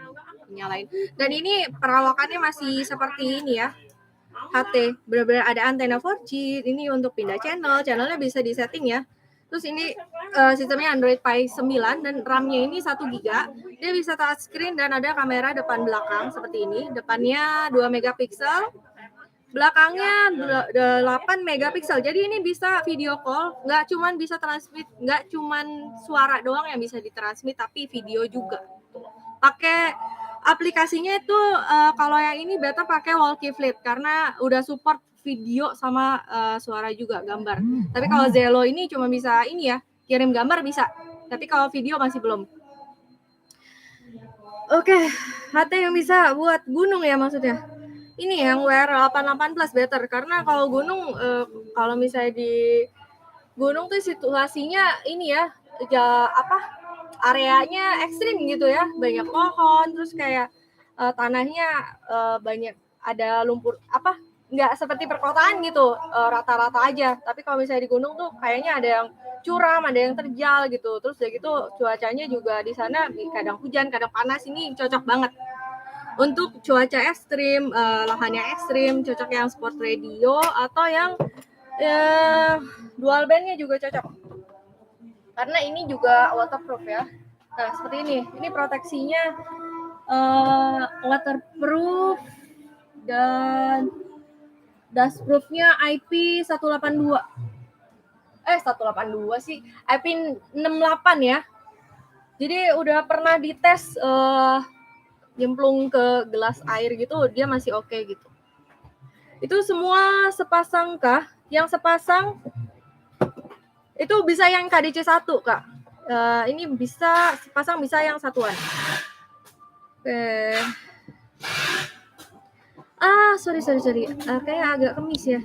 nyalain. Dan ini perawakannya masih seperti ini ya. HT, benar-benar ada antena 4G. Ini untuk pindah channelnya bisa disetting ya. Terus ini sistemnya Android Pie 9 dan RAM-nya ini 1 GB. Dia bisa touchscreen dan ada kamera depan belakang seperti ini. Depannya 2 megapiksel, belakangnya 8 megapiksel. Jadi ini bisa video call, nggak cuman bisa transmit, nggak cuman suara doang yang bisa ditransmit, tapi video juga. Pakai aplikasinya itu kalau yang ini beta pakai Walkie Flip karena udah support video sama suara juga, gambar. Tapi kalau Zello ini cuma bisa ini ya, kirim gambar bisa. Tapi kalau video masih belum. Oke, HT yang bisa buat gunung ya maksudnya. Ini yang WR88 Plus better karena kalau gunung kalau misalnya di gunung tuh situasinya ini ya, areanya ekstrim gitu ya, banyak pohon, terus kayak tanahnya banyak ada lumpur nggak seperti perkotaan gitu, rata-rata aja. Tapi kalau misalnya di gunung tuh kayaknya ada yang curam, ada yang terjal gitu. Terus udah gitu cuacanya juga di sana kadang hujan, kadang panas. Ini cocok banget untuk cuaca ekstrim, lahannya ekstrim, cocok yang sport radio atau yang dual bandnya juga cocok. Karena ini juga waterproof ya. Nah seperti ini proteksinya waterproof dan dustproofnya IP182. 182 sih, IP68 ya. Jadi udah pernah dites nyemplung ke gelas air gitu, dia masih oke gitu. Itu semua sepasang kah? Yang sepasang itu bisa yang KDC 1 Kak. Ini bisa sepasang, bisa yang satuan. Oke. Sorry. Kayaknya agak kemis ya.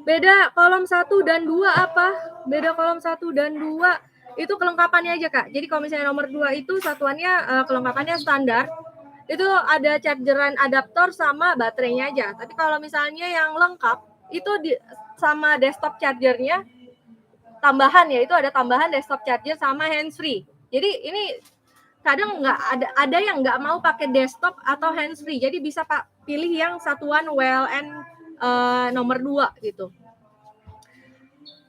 Beda kolom 1 dan 2 apa? Beda kolom 1 dan 2 itu kelengkapannya aja Kak. Jadi kalau misalnya nomor 2 itu satuannya kelengkapannya standar. Itu ada chargeran adaptor sama baterainya aja. Tapi kalau misalnya yang lengkap itu sama desktop chargernya tambahan ya, itu ada tambahan desktop charger sama handsfree. Jadi ini kadang nggak ada yang nggak mau pakai desktop atau handsfree. Jadi bisa pilih yang satuan WLN nomor 2 gitu.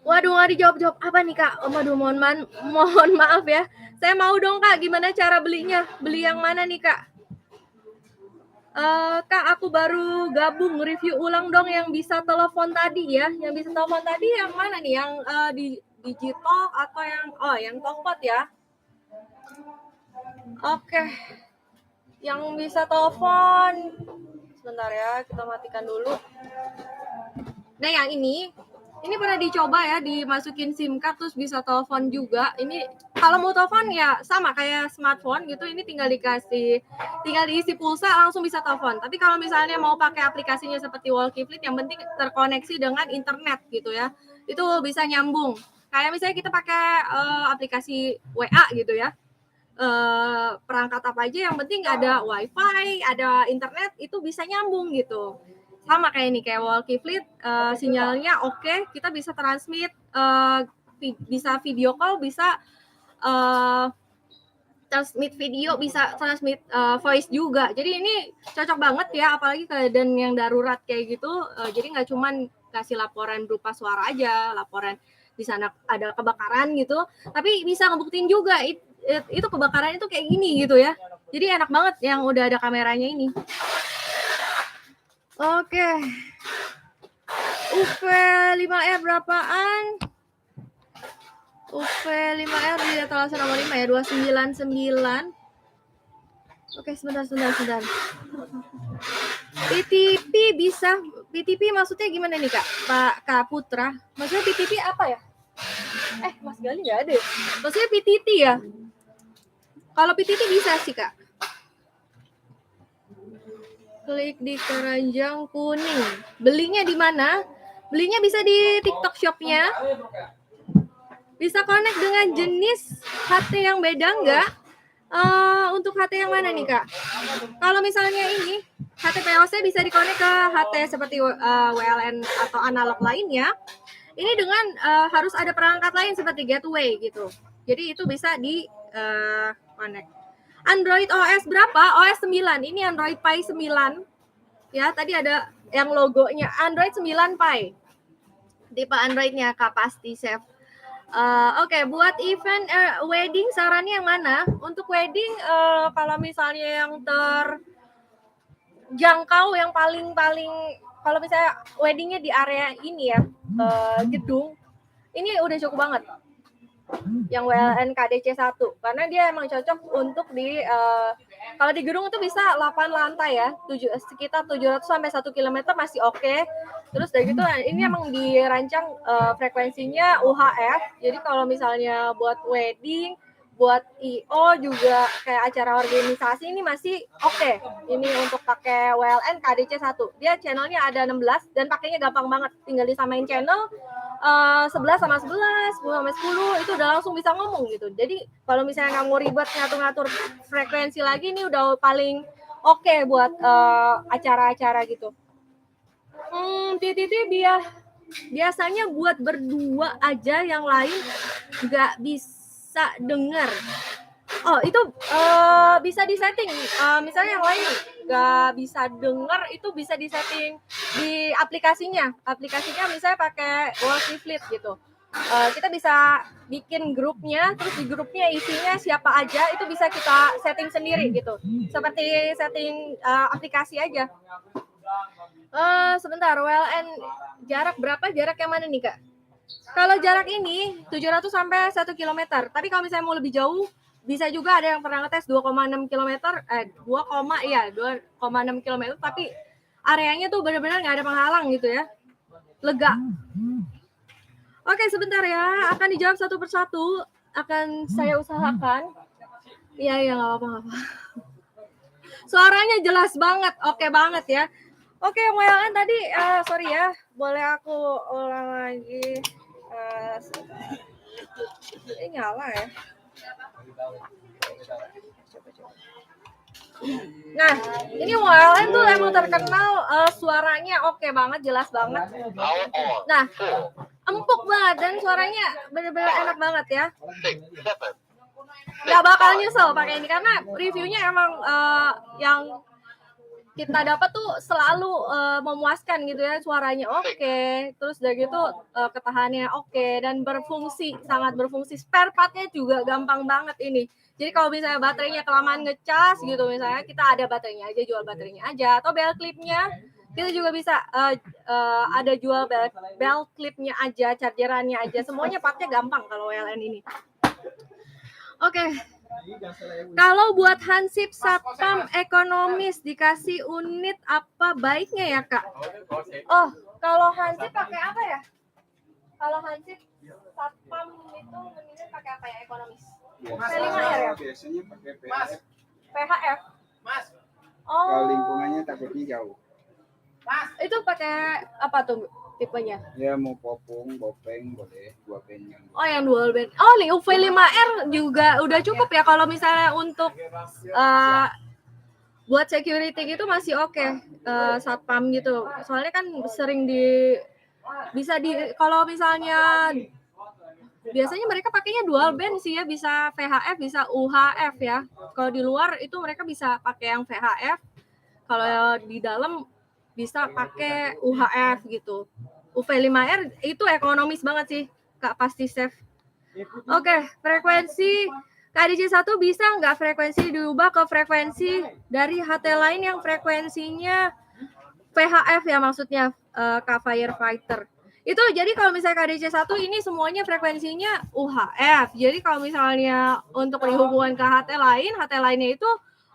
Waduh, nggak dijawab-jawab apa nih Kak? Waduh, mohon maaf ya. Saya mau dong Kak, gimana cara belinya? Beli yang mana nih Kak? Kak, aku baru gabung, review ulang dong yang bisa telepon tadi ya. Yang bisa telepon tadi yang mana nih? Yang di Digitalk atau yang Talkpod ya? Oke. Yang bisa telepon, sebentar ya, kita matikan dulu. Nah, yang ini pernah dicoba ya, dimasukin SIM card terus bisa telepon juga. Ini kalau mau telepon ya sama kayak smartphone gitu, ini tinggal diisi pulsa langsung bisa telepon. Tapi kalau misalnya mau pakai aplikasinya seperti Walkie-Fleet, yang penting terkoneksi dengan internet gitu ya. Itu bisa nyambung. Kayak misalnya kita pakai aplikasi WA gitu ya. Perangkat apa aja yang penting ada wifi, ada internet, itu bisa nyambung gitu. Sama kayak ini, kayak Walkie-Fleet, sinyalnya oke, kita bisa transmit, bisa video call, bisa transmit video, bisa transmit voice juga. Jadi ini cocok banget ya, apalagi keadaan yang darurat kayak gitu. Jadi nggak cuman kasih laporan berupa suara aja, laporan di sana ada kebakaran gitu, tapi bisa ngebuktiin juga itu kebakaran itu kayak gini gitu ya. Jadi enak banget yang udah ada kameranya ini. Oke. UV5R berapaan? UV5R di etalase nomor 5 ya, 299. Oke, sebentar. PTP maksudnya gimana nih Kak Putra? Maksudnya PTP apa ya? Mas Gali nggak ada ya? Maksudnya PTT ya? Kalau PTT bisa sih Kak. Klik di keranjang kuning. Belinya di mana? Belinya bisa di TikTok Shop-nya. Bisa connect dengan jenis HT yang beda nggak? Untuk HT yang mana nih Kak? Kalau misalnya ini HT POC bisa dikonek ke HT seperti WLN atau analog lainnya. Ini dengan harus ada perangkat lain seperti gateway gitu. Jadi itu bisa di connect. Android OS berapa? OS 9. Ini Android Pie 9. Ya, tadi ada yang logonya Android 9 Pie. Tipe Androidnya Kak pasti save. Oke, buat event wedding sarannya yang mana? Untuk wedding kalau misalnya yang terjangkau, yang paling kalau misalnya weddingnya di area ini ya, gedung, ini udah cukup banget. yang WLN KDC 1 karena dia emang cocok untuk di kalau di gedung itu bisa 8 lantai ya, sekitar 700 sampai 1 km masih oke. Terus dari gitu ini emang dirancang frekuensinya UHF. Jadi kalau misalnya buat wedding, buat IO juga kayak acara organisasi ini masih oke. Ini untuk pakai WLN KDC 1. Dia channelnya ada 16 dan pakainya gampang banget. Tinggal disamain channel 11 sama 11, 10 sama 10 itu udah langsung bisa ngomong gitu. Jadi kalau misalnya nggak mau ribet ngatur-ngatur frekuensi lagi ini udah paling oke buat acara-acara gitu. Biasanya buat berdua aja, yang lain nggak bisa dengar. Oh itu bisa disetting. Misalnya yang lain nggak bisa dengar itu bisa disetting di aplikasinya. Aplikasinya misalnya pakai Wallfleet gitu. Kita bisa bikin grupnya, terus di grupnya isinya siapa aja itu bisa kita setting sendiri gitu. Seperti setting aplikasi aja. Sebentar, WLN jarak berapa? Jarak yang mana nih, Kak? Kalau jarak ini 700 sampai 1 km. Tapi kalau misalnya mau lebih jauh, bisa juga ada yang pernah ngetes 2,6 km, 2,6 km, tapi areanya tuh benar-benar nggak ada penghalang gitu ya. Lega. Oke, sebentar ya. Akan dijawab satu persatu. Akan saya usahakan. Iya, nggak apa-apa. Suaranya jelas banget. Oke banget ya. Oke, yang WLN tadi, sorry ya, boleh aku ulang lagi. Ini nyala ya. Nah, ini WLN tuh emang terkenal suaranya oke banget, jelas banget. Nah, empuk banget dan suaranya bener-bener enak banget ya. Nggak bakal nyesel pakai ini karena reviewnya emang yang kita dapat tuh selalu memuaskan gitu ya, suaranya oke, terus dari gitu ketahanannya oke dan sangat berfungsi. Spare partnya juga gampang banget ini. Jadi kalau misalnya baterainya kelamaan ngecas gitu, misalnya kita ada baterainya aja, jual baterainya aja, atau belt clipnya kita juga bisa ada jual belt clipnya aja, chargerannya aja, semuanya partnya gampang kalau WLN ini. Oke. Kalau buat hansip satpam ekonomis dikasih unit apa baiknya ya, Kak? Oh, kalau hansip pakai apa ya? Kalau hansip satpam itu mendingan pakai apa ya ekonomis? P5R ya? Biasanya pakai PHF. Mas. Oh. Kalau lingkungannya takutnya jauh. Mas. Itu pakai apa tuh tipenya? Ya mau popung, bopeng boleh, 2 band yang. Oh, yang dual band. Oh, UV5R juga udah cukup ya kalau misalnya untuk buat security gitu masih oke. Satpam gitu. Soalnya kan sering kalau misalnya biasanya mereka pakainya dual band sih ya, bisa VHF, bisa UHF ya. Kalau di luar itu mereka bisa pakai yang VHF. Kalau di dalam bisa pakai UHF gitu. UV5R itu ekonomis banget sih, Kak, pasti safe. Oke, frekuensi KDC 1 bisa nggak frekuensi diubah ke frekuensi dari HT lain yang frekuensinya VHF ya, maksudnya Kak Firefighter. Itu jadi kalau misalnya KDC 1 ini semuanya frekuensinya UHF. Jadi kalau misalnya untuk dihubungkan ke HT lainnya itu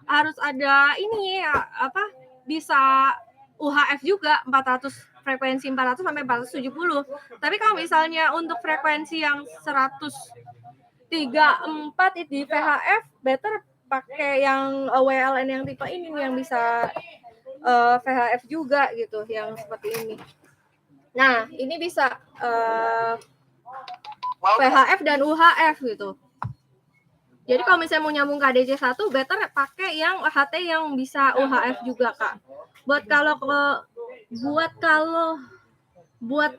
harus ada ini bisa UHF juga 400, frekuensi 400 sampai 470. Tapi kalau misalnya untuk frekuensi yang 134 di VHF, better pakai yang WLN yang tipe ini yang bisa VHF juga gitu, yang seperti ini. Nah, ini bisa VHF dan UHF gitu. Jadi kalau misalnya mau nyambung KDC 1, better pakai yang HT yang bisa UHF juga, Kak. Buat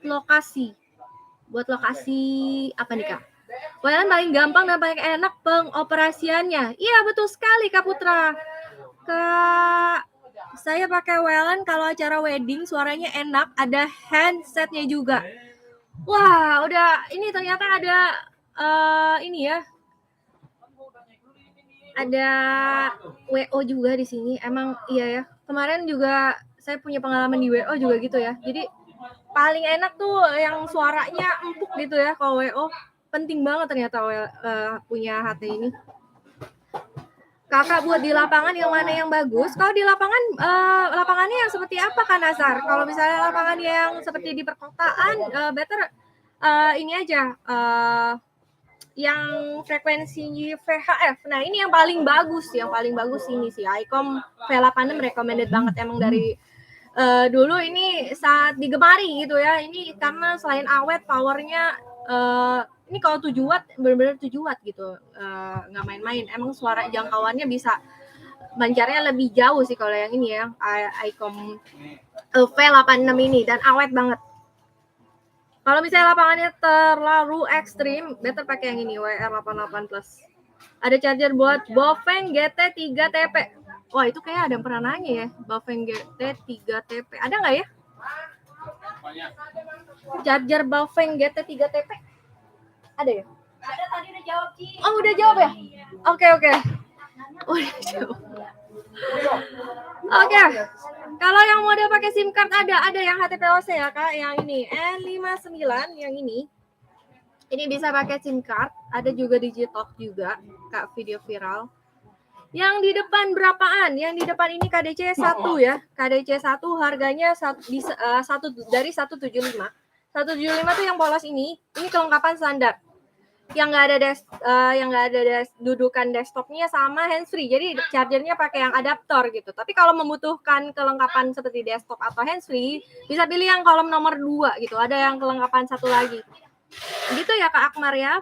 lokasi apa nih, Kak? WLN paling gampang dan paling enak pengoperasiannya. Iya, betul sekali, Kak Putra. Saya pakai WLN kalau acara wedding, suaranya enak, ada handsetnya juga. Wah, udah ini ternyata ada ini ya. Ada WO juga di sini. Emang iya ya. Kemarin juga saya punya pengalaman di WO juga gitu ya. Jadi paling enak tuh yang suaranya empuk gitu ya kalau WO. penting banget ternyata punya HT ini. Kakak buat di lapangan yang mana yang bagus? Kalau di lapangan, lapangannya yang seperti apa Kak Nazar? Kalau misalnya lapangan yang seperti di perkotaan, better ini aja, yang frekuensi VHF. Nah ini yang paling bagus ini sih. ICOM V86 recommended banget emang dari dulu ini saat digemari gitu ya. Ini karena selain awet, powernya ini kalau 7 watt benar-benar 7 watt gitu, nggak main-main. Emang suara jangkauannya bisa mancarnya lebih jauh sih kalau yang ini ya, ICOM V86 ini, dan awet banget. Kalau misalnya lapangannya terlalu ekstrim, better pakai yang ini, WR88 Plus. Ada charger buat Bofeng GT3TP. Wah itu kayak ada yang pernah nanya ya, Bofeng GT3TP. Ada nggak ya? Charger Bofeng GT3TP. Ada ya? Ada, tadi udah jawab, Ci. Oh, udah jawab ya? Oke. Udah jawab. Oke. Kalau yang model pakai SIM card ada yang HTPOC ya, Kak, yang ini N59 yang ini. Ini bisa pakai SIM card, ada juga Digitalk juga, Kak, video viral. Yang di depan berapaan? Yang di depan ini KDC 1 ya. KDC 1 harganya dari 175. 175 tuh yang polos ini kelengkapan standar. Yang nggak ada dudukan desktopnya sama handsfree. Jadi chargernya pakai yang adaptor gitu. Tapi kalau membutuhkan kelengkapan seperti desktop atau handsfree, bisa pilih yang kolom nomor 2 gitu. Ada yang kelengkapan satu lagi. Gitu ya Kak Akmar ya.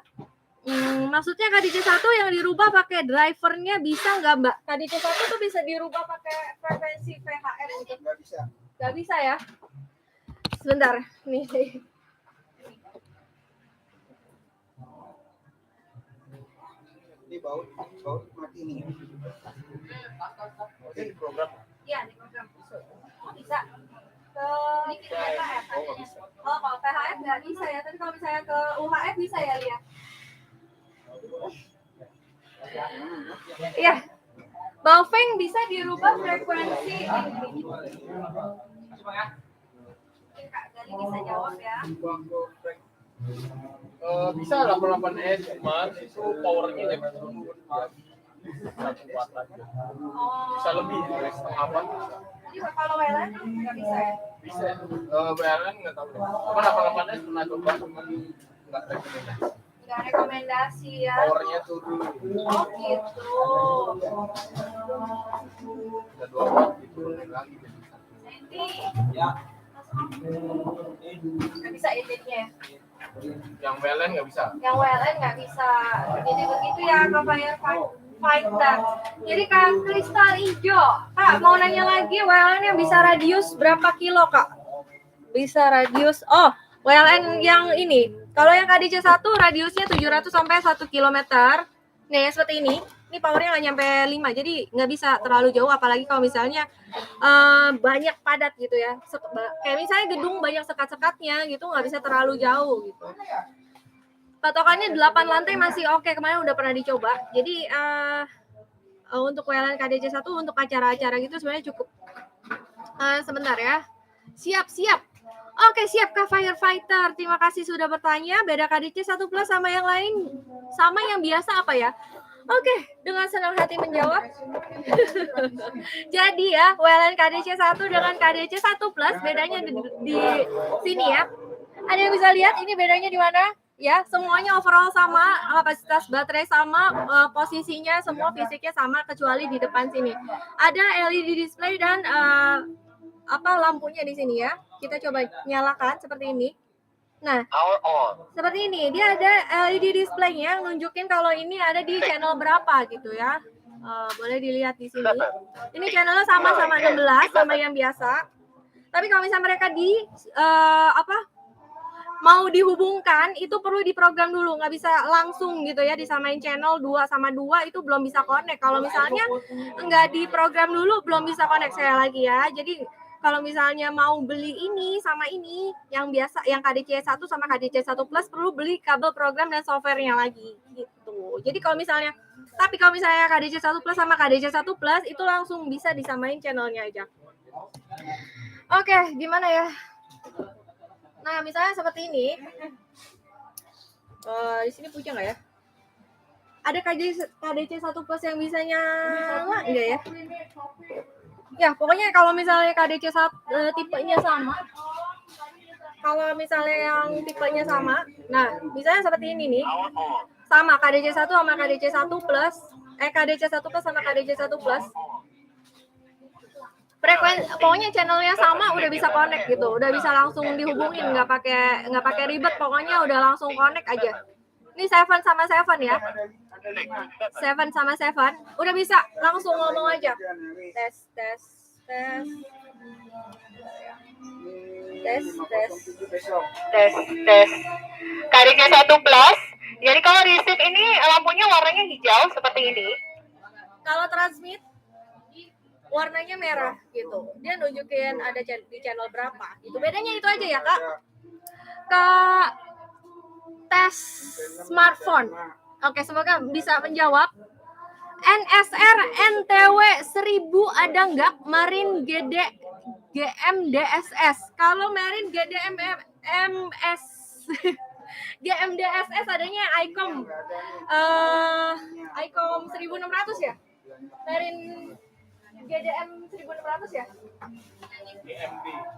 Maksudnya KDC 1 yang dirubah pakai drivernya bisa nggak Mbak? KDC 1 tuh bisa dirubah pakai frekuensi VHF gitu? Nggak bisa. Nggak bisa ya? Sebentar, nih. Ini baut mati nih. Oke, di program. Iya, di program. Oh, bisa. Ini kita VHF. Oh, nggak bisa. Oh, kalau VHF nggak bisa ya. Tapi kalau misalnya ke UHF bisa ya, Lia? Iya. Baofeng bisa dirubah frekuensi. Mungkin Kak Gali bisa jawab ya. Bisa 88S, cuman itu powernya nggak bisa turun 1 watt aja. Bisa lebih dari setengah watt. Jadi kalau WLAN nggak bisa ya? Bisa. PLN nggak tahu. Cuma 88S pernah coba, cuman nggak rekomendasi. Nggak rekomendasi ya. Powernya turun. Oh gitu. Udah 2 watt diturunin lagi. Ini Ya. nggak bisa editnya ya? Yang PLN nggak bisa. Yang WLN nggak bisa. Jadi begitu ya Kak Fighter. Jadi Kak Kristal Hijau. Kak mau nanya lagi, WLN yang bisa radius berapa kilo Kak? Bisa radius, WLN yang ini. Kalau yang KDC 1 radiusnya 700 sampai 1 km. Nih seperti ini. Ini powernya nggak nyampe 5, jadi nggak bisa terlalu jauh, apalagi kalau misalnya banyak padat gitu ya. Kayak misalnya gedung banyak sekat-sekatnya gitu, nggak bisa terlalu jauh gitu. Patokannya 8 lantai masih oke, kemarin udah pernah dicoba. Jadi untuk WLAN KDC 1 untuk acara-acara gitu sebenarnya cukup. Sebentar ya. Siap. Oke, siap Kak Firefighter. Terima kasih sudah bertanya. Beda KDC 1 Plus sama yang lain, sama yang biasa apa ya? Oke, dengan senang hati menjawab. Jadi ya, WLAN KDC 1 dengan KDC 1 Plus bedanya di sini ya. Ada yang bisa lihat ini bedanya di mana? Ya, semuanya overall sama, kapasitas baterai sama, posisinya semua fisiknya sama kecuali di depan sini. Ada LED display dan lampunya di sini ya. Kita coba nyalakan seperti ini. Nah, seperti ini, dia ada LED display-nya nunjukin kalau ini ada di channel berapa gitu ya. Boleh dilihat di sini. Ini channelnya sama-sama 16 sama yang biasa. Tapi kalau misalnya mereka mau dihubungkan, itu perlu diprogram dulu, nggak bisa langsung gitu ya disamain channel 2 sama 2 itu belum bisa connect. Kalau misalnya nggak diprogram dulu belum bisa connect saya lagi ya. Jadi kalau misalnya mau beli ini sama ini, yang biasa, yang KDC 1 sama KDC 1 Plus perlu beli kabel program dan softwarenya lagi gitu. Jadi kalau misalnya KDC 1 Plus sama KDC 1 Plus itu langsung bisa disamain channelnya aja. Oke, gimana ya? Nah, misalnya seperti ini. Di sini punya nggak ya? Ada KDC 1 Plus yang bisa nyala enggak ya? Ya, pokoknya kalau misalnya KDC tipenya sama, kalau misalnya yang tipenya sama, nah misalnya seperti ini nih, sama KDC 1 sama KDC 1 Plus, KDC 1 Plus sama KDC 1 Plus, pokoknya channelnya sama, udah bisa connect gitu, udah bisa langsung dihubungin, nggak pakai ribet, pokoknya udah langsung connect aja. Ini 7 sama 7 ya, 7 sama 7, udah bisa langsung ngomong aja. Tes. KDC 1 Plus. Jadi kalau receive ini lampunya warnanya hijau seperti ini. Kalau transmit warnanya merah gitu. Dia nunjukin ada di channel berapa. Itu bedanya itu aja ya, Kak. Ke tes smartphone. Oke, semoga bisa menjawab. NSR NTW 1000 ada nggak? Marin GMDSS. Kalau Marin GDMS GMDSS adanya ICOM. ICOM 1600 ya? Marin GDM 1600 ya?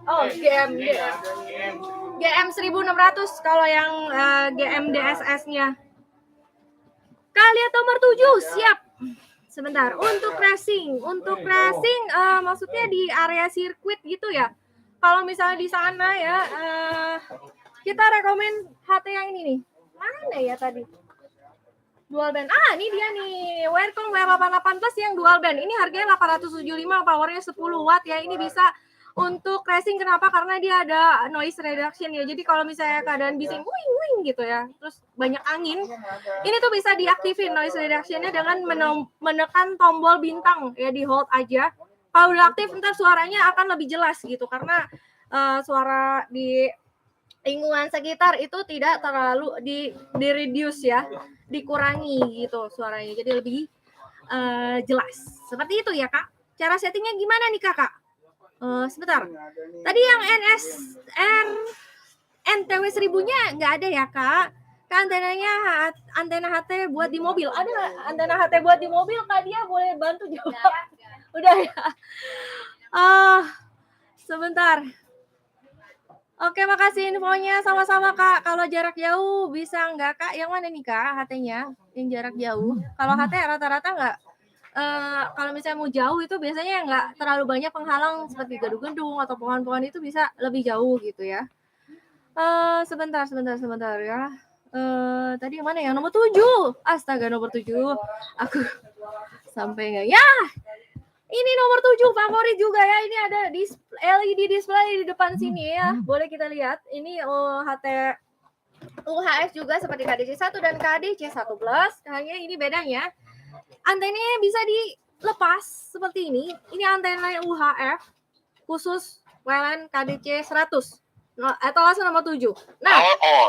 Oh, GM 1600 kalau yang GMDSS-nya. Kalian nomor 7, siap. Sebentar, untuk racing maksudnya di area sirkuit gitu ya. Kalau misalnya di sana ya, kita rekomen HT yang ini nih. Mana ya tadi? Dual band. Ini dia nih. Wirecom W88 Plus yang dual band. Ini harganya 875, powernya 10 watt ya. Ini bisa untuk racing. Kenapa? Karena dia ada noise reduction ya. Jadi kalau misalnya keadaan bising wing gitu ya, terus banyak angin, ini tuh bisa diaktifin noise reduction-nya dengan menekan tombol bintang ya, di hold aja. Kalau udah aktif ntar suaranya akan lebih jelas gitu, karena suara di lingkungan sekitar itu tidak terlalu di-reduce ya, dikurangi gitu suaranya, jadi lebih jelas. Seperti itu ya, Kak. Cara settingnya gimana nih, Kakak? Sebentar. Tadi yang NTW 1000-nya nggak ada ya, Kak? Kan antena HT buat di mobil. Ada antena HT buat di mobil, Kak? Dia boleh bantu jawab? Udah ya. Sebentar. Oke, makasih infonya. Sama-sama, Kak. Kalau jarak jauh bisa nggak, Kak? Yang mana nih, Kak, HT-nya? Yang jarak jauh. Kalau HT rata-rata nggak? Kalau misalnya mau jauh itu biasanya nggak terlalu banyak penghalang seperti gedung-gedung atau pohon-pohon, itu bisa lebih jauh gitu ya. Sebentar ya. Tadi yang mana? Yang nomor 7. Astaga, nomor 7. Aku sampai nggak? Ya, ini nomor 7 favorit juga ya. Ini ada LED display di depan sini ya. Boleh kita lihat. Ini HT UHF juga seperti KDC 1 dan KDC 1 Plus. Hanya ini bedanya, antenanya bisa dilepas seperti ini. Ini antena UHF khusus WLAN KDC 100 etalase nomor 7. Nah,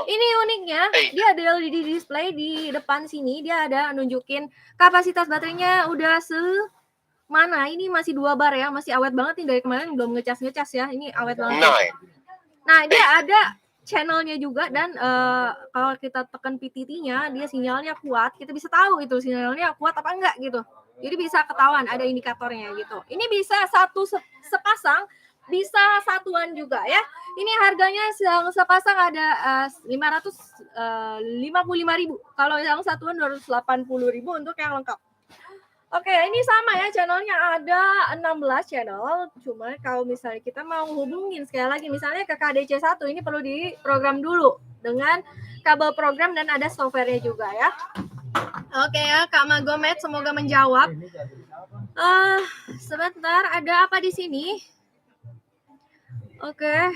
ini uniknya, dia ada LED display di depan sini. Dia ada nunjukin kapasitas baterainya udah mana. Ini masih 2 bar ya, masih awet banget nih, dari kemarin belum ngecas ya. Ini awet banget. Nah, dia ada channelnya juga, dan kalau kita tekan PTT-nya, dia sinyalnya kuat. Kita bisa tahu itu sinyalnya kuat apa enggak gitu. Jadi bisa ketahuan, ada indikatornya gitu. Ini bisa satu sepasang, bisa satuan juga ya. Ini harganya yang sepasang ada 555.000. Kalau yang satuan 280.000 untuk yang lengkap. Oke, ini sama ya, channelnya ada 16 channel. Cuma kalau misalnya kita mau hubungin sekali lagi, misalnya ke KDC 1, ini perlu diprogram dulu dengan kabel program dan ada softwarenya juga ya. Oke ya, Kak Magomed, semoga menjawab. Sebentar, ada apa di sini? Oke.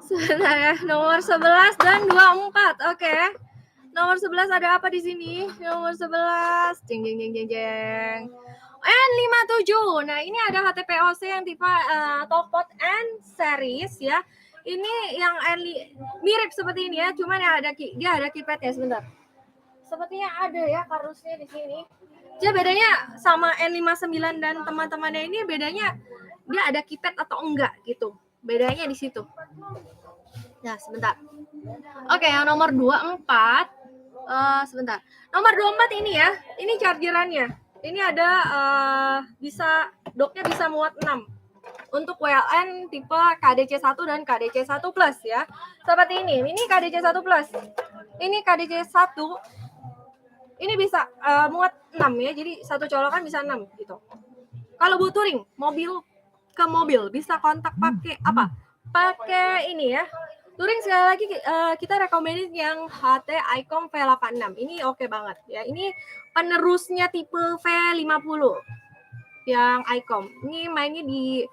Sebentar ya, nomor 11 dan 24. Oke. Nomor 11 ada apa di sini? Nomor 11. Jeng. N57. Nah, ini ada HTPOC yang tipe Topot N series ya. Ini yang mirip seperti ini ya, cuman dia ada keypadnya. Sebentar. Sepertinya ada ya kardusnya di sini. Jadi bedanya sama N59 dan teman-temannya ini, bedanya dia ada keypad atau enggak gitu. Bedanya di situ. Nah, sebentar. Oke, yang nomor 24. Sebentar. Nomor 24 ini ya. Ini chargerannya. Ini ada docknya bisa muat 6. Untuk WLN tipe KDC1 dan KDC1 Plus ya. Seperti ini. Ini KDC1 Plus. Ini KDC1. Ini bisa muat 6 ya. Jadi satu colokan bisa 6 gitu. Kalau buat touring, mobil ke mobil bisa kontak pakai apa? Pakai ini ya. Touring sekali lagi kita recommended yang HT Icom V86. Ini oke banget ya. Ini penerusnya tipe V50 yang Icom. Ini mainnya di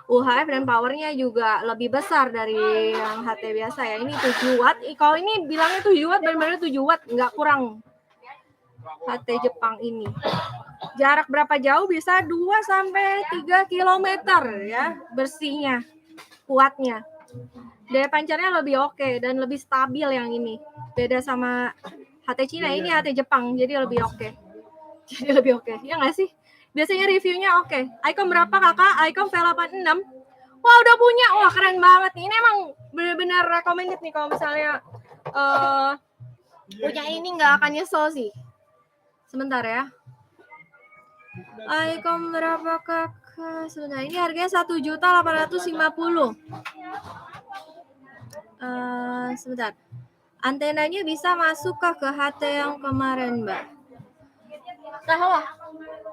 UHF dan powernya juga lebih besar dari yang HT biasa ya. Ini 7 watt. Kalau ini bilangnya 7 watt, benar-benar 7 watt, nggak kurang. HT Jepang ini. Jarak berapa jauh bisa 2 sampai 3 km ya bersihnya, kuatnya. Daya pancarnya lebih oke dan lebih stabil yang ini. Beda sama HT Cina, ini HT Jepang, jadi lebih oke. Jadi lebih oke. Ya nggak sih? Biasanya reviewnya oke. Icom berapa kakak? Icom V86. Wah udah punya, wah keren banget nih. Ini emang benar-benar recommended nih kalau misalnya punya ini nggak akan nyesel sih. Sebentar ya. Icom berapa kakak? Sebentar, ini harganya 1.850.000. Sebentar. Antenanya bisa masuk ke HT yang kemarin, Mbak? Tahu?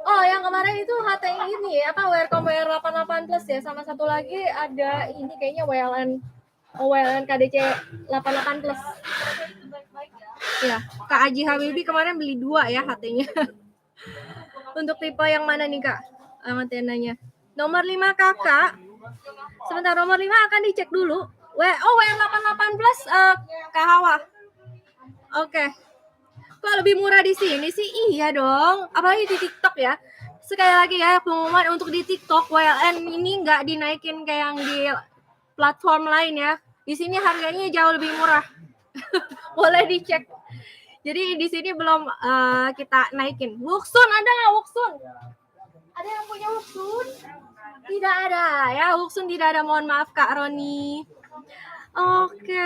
Oh, yang kemarin itu HT ini apa Wearcom WR88 Plus ya, sama satu lagi ada ini kayaknya WLN KDC 88 Plus. Ya, Kak Aji Habibi kemarin beli 2 ya HT-nya. Untuk tipe yang mana nih Kak? Antenanya. Nomor 5 Kakak. Sebentar, nomor 5 akan dicek dulu. WR88 Plus Kak Hawa. Oke. Kok lebih murah di sini sih? Iya dong. Apalagi di TikTok ya. Sekali lagi ya, pengumuman untuk di TikTok WLN ini nggak dinaikin kayak yang di platform lain ya. Di sini harganya jauh lebih murah. Boleh dicek. Jadi di sini belum kita naikin. Wuxun ada nggak Wuxun? Ada yang punya Wuxun? Tidak ada ya. Wuxun tidak ada. Mohon maaf Kak Roni. Oke,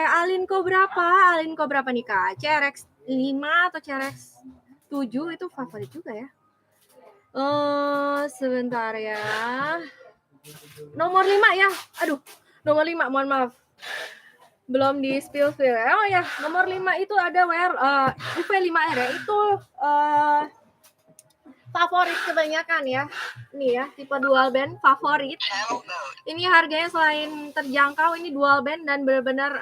Alinko berapa? Alinko berapa nih Kak? CRX 5 atau CRX 7 itu favorit juga ya. Sebentar ya. Nomor 5 ya. Aduh, nomor 5 mohon maaf. Belum di spill. Oh ya, nomor 5 itu ada UV5R ya. Itu favorit kebanyakan ya. Ini ya, tipe dual band favorit. Ini harganya selain terjangkau, ini dual band dan benar-benar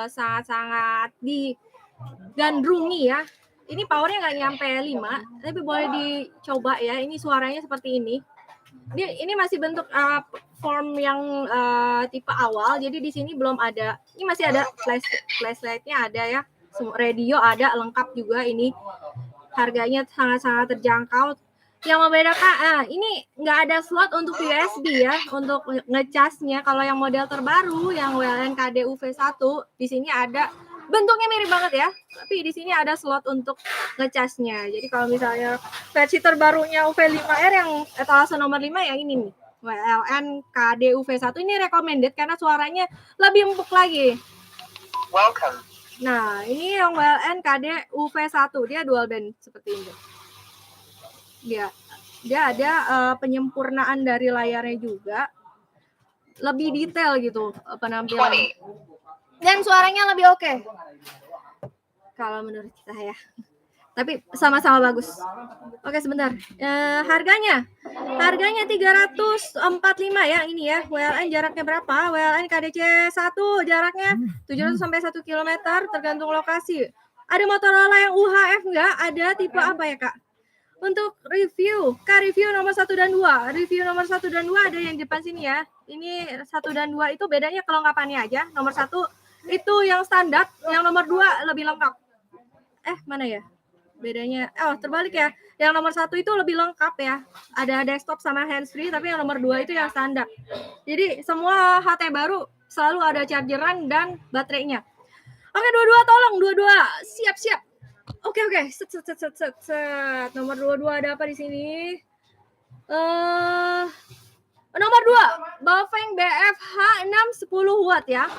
sangat-sangat digandrungi ya. Ini powernya nggak nyampe 5, tapi boleh dicoba ya. Ini suaranya seperti ini. Ini masih bentuk form yang tipe awal, jadi di sini belum ada. Ini masih ada flashlightnya ada ya. Radio ada, lengkap juga ini. Harganya sangat-sangat terjangkau. Yang membedakan, ini nggak ada slot untuk USB ya, untuk ngecasnya. Kalau yang model terbaru, yang WLN KD UV1, di sini ada. Bentuknya mirip banget ya, tapi di sini ada slot untuk ngecasnya. Jadi kalau misalnya versi terbarunya UV5R yang etalase nomor 5 yang ini nih, WLN KD UV1 ini recommended karena suaranya lebih empuk lagi. Welcome. Nah, ini yang WLN KD UV1, dia dual band seperti ini. Dia ada penyempurnaan dari layarnya juga. Lebih detail gitu penampilan. Dan suaranya lebih oke. Kalau menurut kita ya. Tapi sama-sama bagus. Oke, sebentar. Harganya 345 ya ini ya. WLN jaraknya berapa? WLN KDC 1 jaraknya 700 sampai 1 km tergantung lokasi. Ada Motorola yang UHF enggak? Ada tipe apa ya, Kak? Untuk review, Kak review nomor 1 dan 2. Review nomor 1 dan 2 ada yang depan sini ya. Ini 1 dan 2 itu bedanya kelengkapannya aja. Nomor 1 itu yang standar, yang nomor 2 lebih lengkap. Mana ya? Bedanya terbalik ya. Yang nomor 1 itu lebih lengkap ya. Ada desktop sama handsfree, tapi yang nomor 2 itu yang standar. Jadi semua HT baru selalu ada chargeran dan baterainya. Oke, dua-dua tolong, dua-dua siap-siap. Oke. Set. Nomor 22 ada apa di sini? Nomor 2, Bafeng BFH 6 10 watt ya.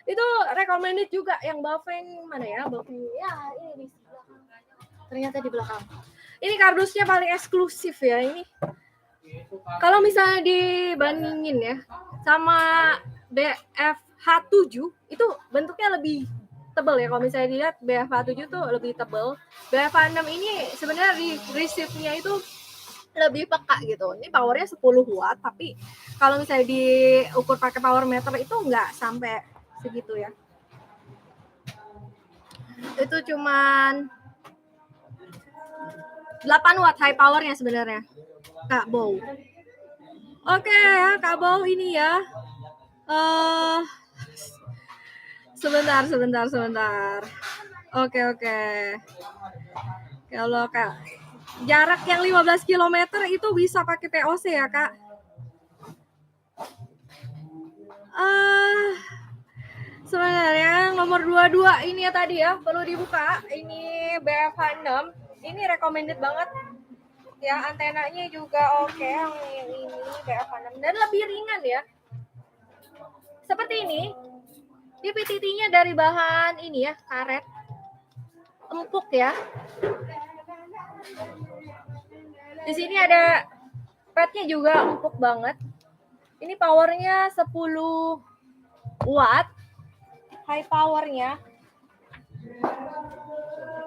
Itu recommended juga yang Bafeng mana ya? Bafeng ya ini di belakang. Ternyata di belakang. Ini kardusnya paling eksklusif ya ini. Kalau misalnya dibandingin ya sama BFH7 itu bentuknya lebih tebal ya. Kalau misalnya dilihat BFH7 tuh lebih tebal. BFH6 ini sebenarnya receive-nya itu lebih peka gitu. Ini powernya 10 watt, tapi kalau misalnya diukur pakai power meter itu nggak sampai segitu ya. Itu cuman 8 watt high powernya sebenarnya. Kak Bow. Oke ya, Kak Bow ini ya. Sebentar. Oke. Kalau Kak jarak yang 15 km itu bisa pakai POC ya, Kak? Sebenarnya nomor 22 ini ya tadi ya, perlu dibuka. Ini BFH6. Ini recommended banget. Ya, antenanya juga oke yang ini BFH6 dan lebih ringan ya. Seperti ini. Dia PTT-nya dari bahan ini ya, karet. Empuk ya. Di sini ada padnya juga empuk banget. Ini powernya 10 watt high powernya.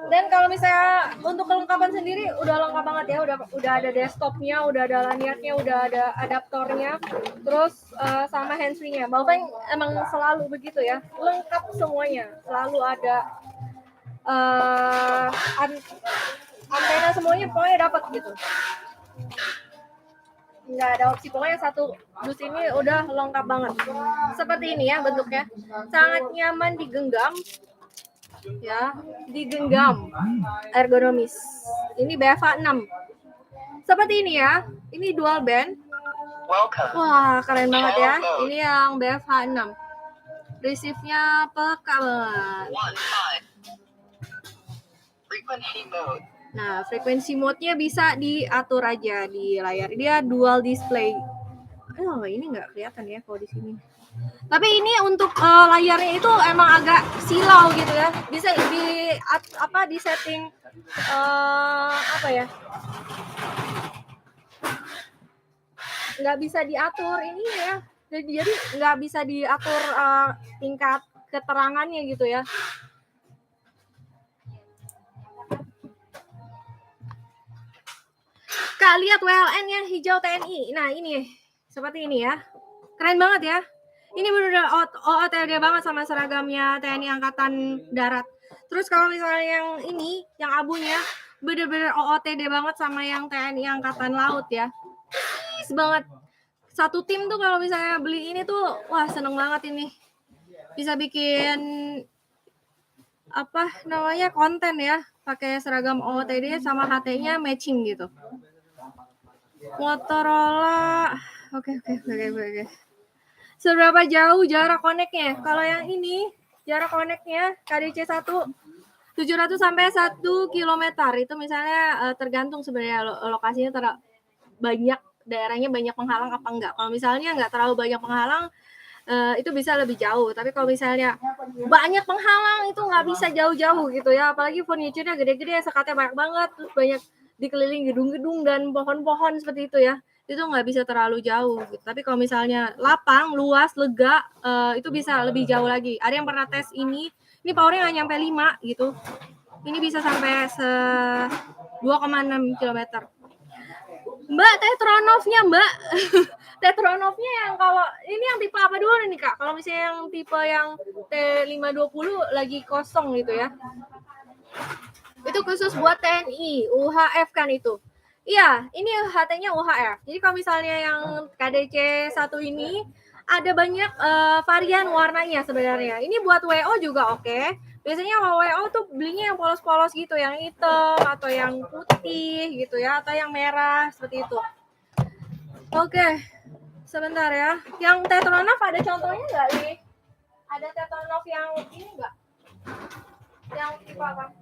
Dan kalau misalnya untuk kelengkapan sendiri udah lengkap banget ya, udah ada desktopnya, udah ada lanyardnya, udah ada adaptornya, terus sama handsfree-nya. Bafeng emang selalu begitu ya, lengkap semuanya, selalu ada antena semuanya pokoknya dapat gitu. Nggak ada opsi, pokoknya satu dus ini udah lengkap banget. Seperti ini ya bentuknya, sangat nyaman digenggam ya, digenggam, ergonomis. Ini BFH 6 seperti ini ya, ini dual band. Wah keren banget ya, ini yang BFH 6, receive-nya peka banget. Nah, frekuensi mode-nya bisa diatur aja di layar. Dia dual display. Oh, ini nggak kelihatan ya kalau di sini. Tapi ini untuk layarnya itu emang agak silau gitu ya. Bisa di setting apa ya? Nggak bisa diatur ini ya. Jadi nggak bisa diatur tingkat keterangannya gitu ya. Kak, lihat WLN yang hijau TNI. Nah, ini seperti ini ya. Keren banget ya. Ini benar-benar OOTD banget sama seragamnya TNI Angkatan Darat. Terus kalau misalnya yang ini, yang abunya, benar-benar OOTD banget sama yang TNI Angkatan Laut ya. Nice banget. Satu tim tuh kalau misalnya beli ini tuh, wah seneng banget ini. Bisa bikin apa namanya konten ya, pakai seragam OOTD sama HT-nya matching gitu. Motorola, oke. Seberapa jauh jarak koneknya? Kalau yang ini jarak koneknya KDC 1 700 sampai 1 km. Itu misalnya tergantung sebenarnya lokasinya banyak, daerahnya banyak penghalang apa enggak. Kalau misalnya enggak terlalu banyak penghalang itu bisa lebih jauh. Tapi kalau misalnya banyak penghalang itu nggak bisa jauh-jauh gitu ya. Apalagi furniture-nya gede-gede, sekatnya banyak banget, terus banyak dikelilingi gedung-gedung dan pohon-pohon seperti itu ya. Itu nggak bisa terlalu jauh gitu. Tapi kalau misalnya lapang, luas, lega, itu bisa lebih jauh lagi. Ada yang pernah tes ini powernya nggak nyampe 5 gitu. Ini bisa sampai 2,6 km. Mbak, Tetronovnya Mbak. Tetronovnya yang kalau ini yang tipe apa dulu nih Kak? Kalau misalnya yang tipe yang T520 lagi kosong gitu ya. Itu khusus buat TNI, UHF kan itu. Iya, ini HT-nya UHF. Jadi kalau misalnya yang KDC 1 ini ada banyak varian warnanya sebenarnya. Ini buat WO juga oke. Biasanya WO tuh belinya yang polos-polos gitu, yang hitam atau yang putih gitu ya, atau yang merah seperti itu. Oke, sebentar ya. Yang Tetronov ada contohnya nggak nih? Ada Tetronov yang ini nggak? Yang tipe apa?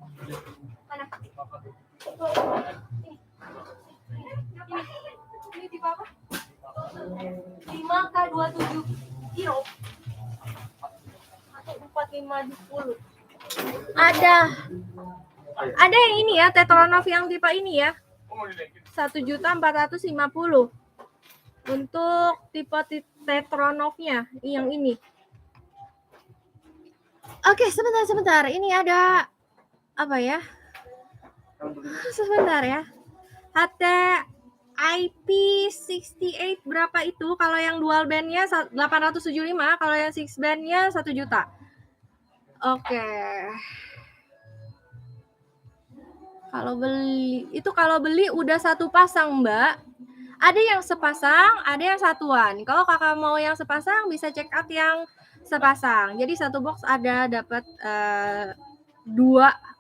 Mana? Ini tipe apa? 10. Ada yang ini ya, Tetronov yang tipe ini ya. 1.450.000 untuk tipe Tetronovnya yang ini. Oke, sebentar. Ini ada apa ya? Sebentar ya. HT IP68 berapa itu? Kalau yang dual bandnya 875, kalau yang six bandnya 1 juta. Oke. Kalau beli udah satu pasang, Mbak. Ada yang sepasang, ada yang satuan. Kalau kakak mau yang sepasang bisa check out yang sepasang. Jadi satu box ada dapat 2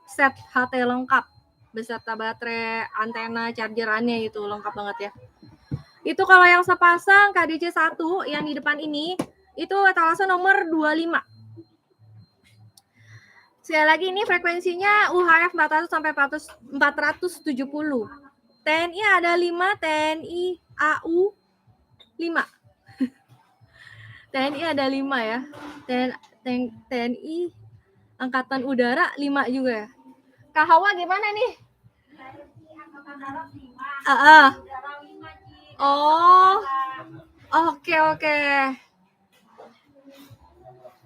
set HT lengkap beserta baterai, antena, chargerannya itu lengkap banget ya. Itu kalau yang sepasang KDC 1 yang di depan ini itu etalase nomor 25. Sekali lagi ini frekuensinya UHF 400 sampai 470. TNI ada 5, TNI AU 5. TNI ada 5 ya. TNI Angkatan Udara 5 juga ya. Kak Hawa gimana nih? Oh. Oke.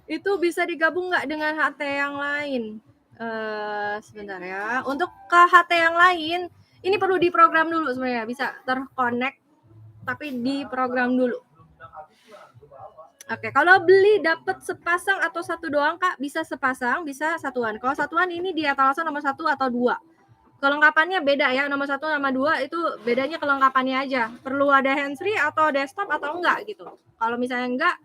Itu bisa digabung nggak dengan HT yang lain? Sebentar ya. Untuk ke HT yang lain, ini perlu diprogram dulu sebenarnya. Bisa terconnect, tapi diprogram dulu. Oke, kalau beli dapat sepasang atau satu doang Kak, bisa sepasang, bisa satuan. Kalau satuan ini di etalase nomor 1 atau 2. Kelengkapannya beda ya, nomor 1 sama 2 itu bedanya kelengkapannya aja. Perlu ada handsfree atau desktop atau enggak gitu. Kalau misalnya enggak,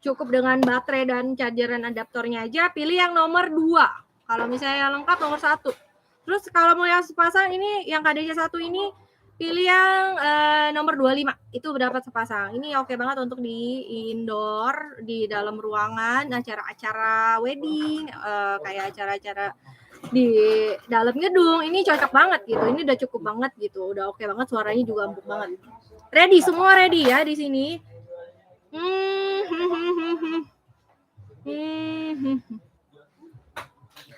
cukup dengan baterai dan chargeran adaptornya aja, pilih yang nomor 2. Kalau misalnya yang lengkap nomor 1. Terus kalau mau yang sepasang ini, yang KDC 1 ini, pilih yang nomor 25. Itu dapat sepasang. Ini oke banget untuk di indoor, di dalam ruangan, acara-acara wedding, kayak acara-acara di dalam gedung. Ini cocok banget gitu. Ini udah cukup banget gitu. Udah oke banget, suaranya juga empuk banget. Ready, semua ready ya di sini.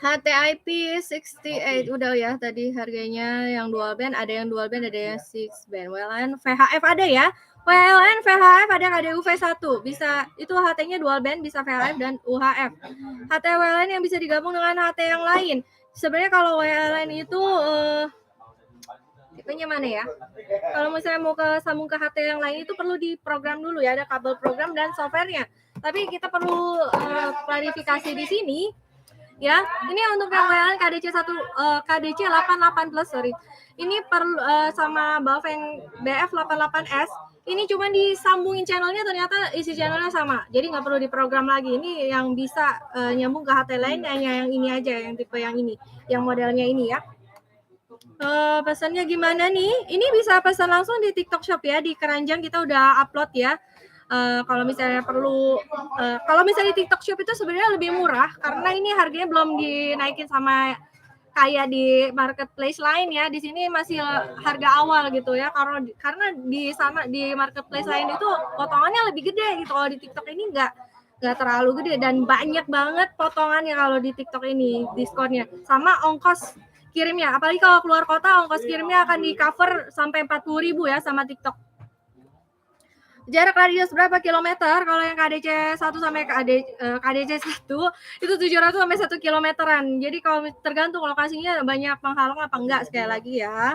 HTIP 68 udah ya tadi harganya. Yang dual band, ada yang dual band, ada yang six band. WLAN VHF ada ya. WLAN VHF ada KDU V1. Bisa itu HT-nya dual band, bisa VHF dan UHF. HT WLAN yang bisa digabung dengan HT yang lain. Sebenarnya kalau WLAN itu tipenya mana ya? Kalau misalnya mau sambung ke HT yang lain itu perlu diprogram dulu ya, ada kabel program dan softwarenya. Tapi kita perlu klarifikasi di sini ya. Ini untuk yang WLAN KDC 1 KDC 88 plus sorry. Ini perlu sama Bafeng BF88S. Ini cuma disambungin channelnya, ternyata isi channelnya sama. Jadi nggak perlu diprogram lagi. Ini yang bisa nyambung ke HT lain hanya yang ini aja, yang tipe yang ini, yang modelnya ini ya. Pesannya gimana nih? Ini bisa pesan langsung di TikTok Shop ya. Di Keranjang kita udah upload ya. Kalau misalnya perlu, kalau misalnya di TikTok Shop itu sebenarnya lebih murah karena ini harganya belum dinaikin sama kayak di marketplace lain ya. Di sini masih harga awal gitu ya. Karena di sana di marketplace lain itu potongannya lebih gede gitu. Kalau di TikTok ini nggak terlalu gede dan banyak banget potongannya kalau di TikTok ini diskonnya. Sama ongkos kirimnya. Apalagi kalau keluar kota ongkos kirimnya akan di cover sampai 40.000 ya sama TikTok. Jarak radius berapa kilometer? Kalau yang KDC 1 sampai KDC 1 itu 700 sampai 1 kilometeran. Jadi kalau tergantung lokasinya banyak penghalang apa enggak sekali lagi ya.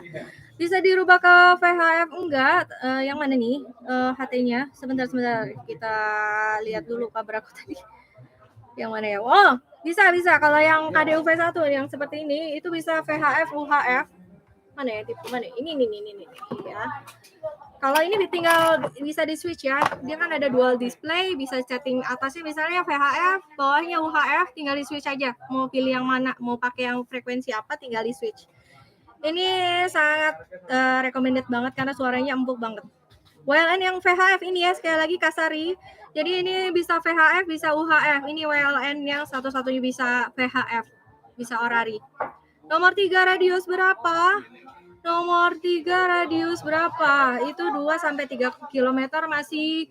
Bisa dirubah ke VHF enggak? Yang mana nih HT-nya? Sebentar kita lihat dulu kabar aku tadi. Yang mana ya? Oh, bisa. Kalau yang KDU V1 yang seperti ini itu bisa VHF, UHF. Mana ya tipe mana? Ini ya. Kalau ini tinggal bisa di switch ya. Dia kan ada dual display, bisa setting atasnya misalnya VHF, bawahnya UHF, tinggal di switch aja. Mau pilih yang mana, mau pakai yang frekuensi apa tinggal di switch. Ini sangat recommended banget karena suaranya empuk banget. WLAN yang VHF ini ya, sekali lagi Kasari. Jadi ini bisa VHF, bisa UHF. Ini WLAN yang satu-satunya bisa VHF, bisa Orari. Nomor 3 radius berapa? Nomor 3 radius berapa? Itu 2 sampai 3 km masih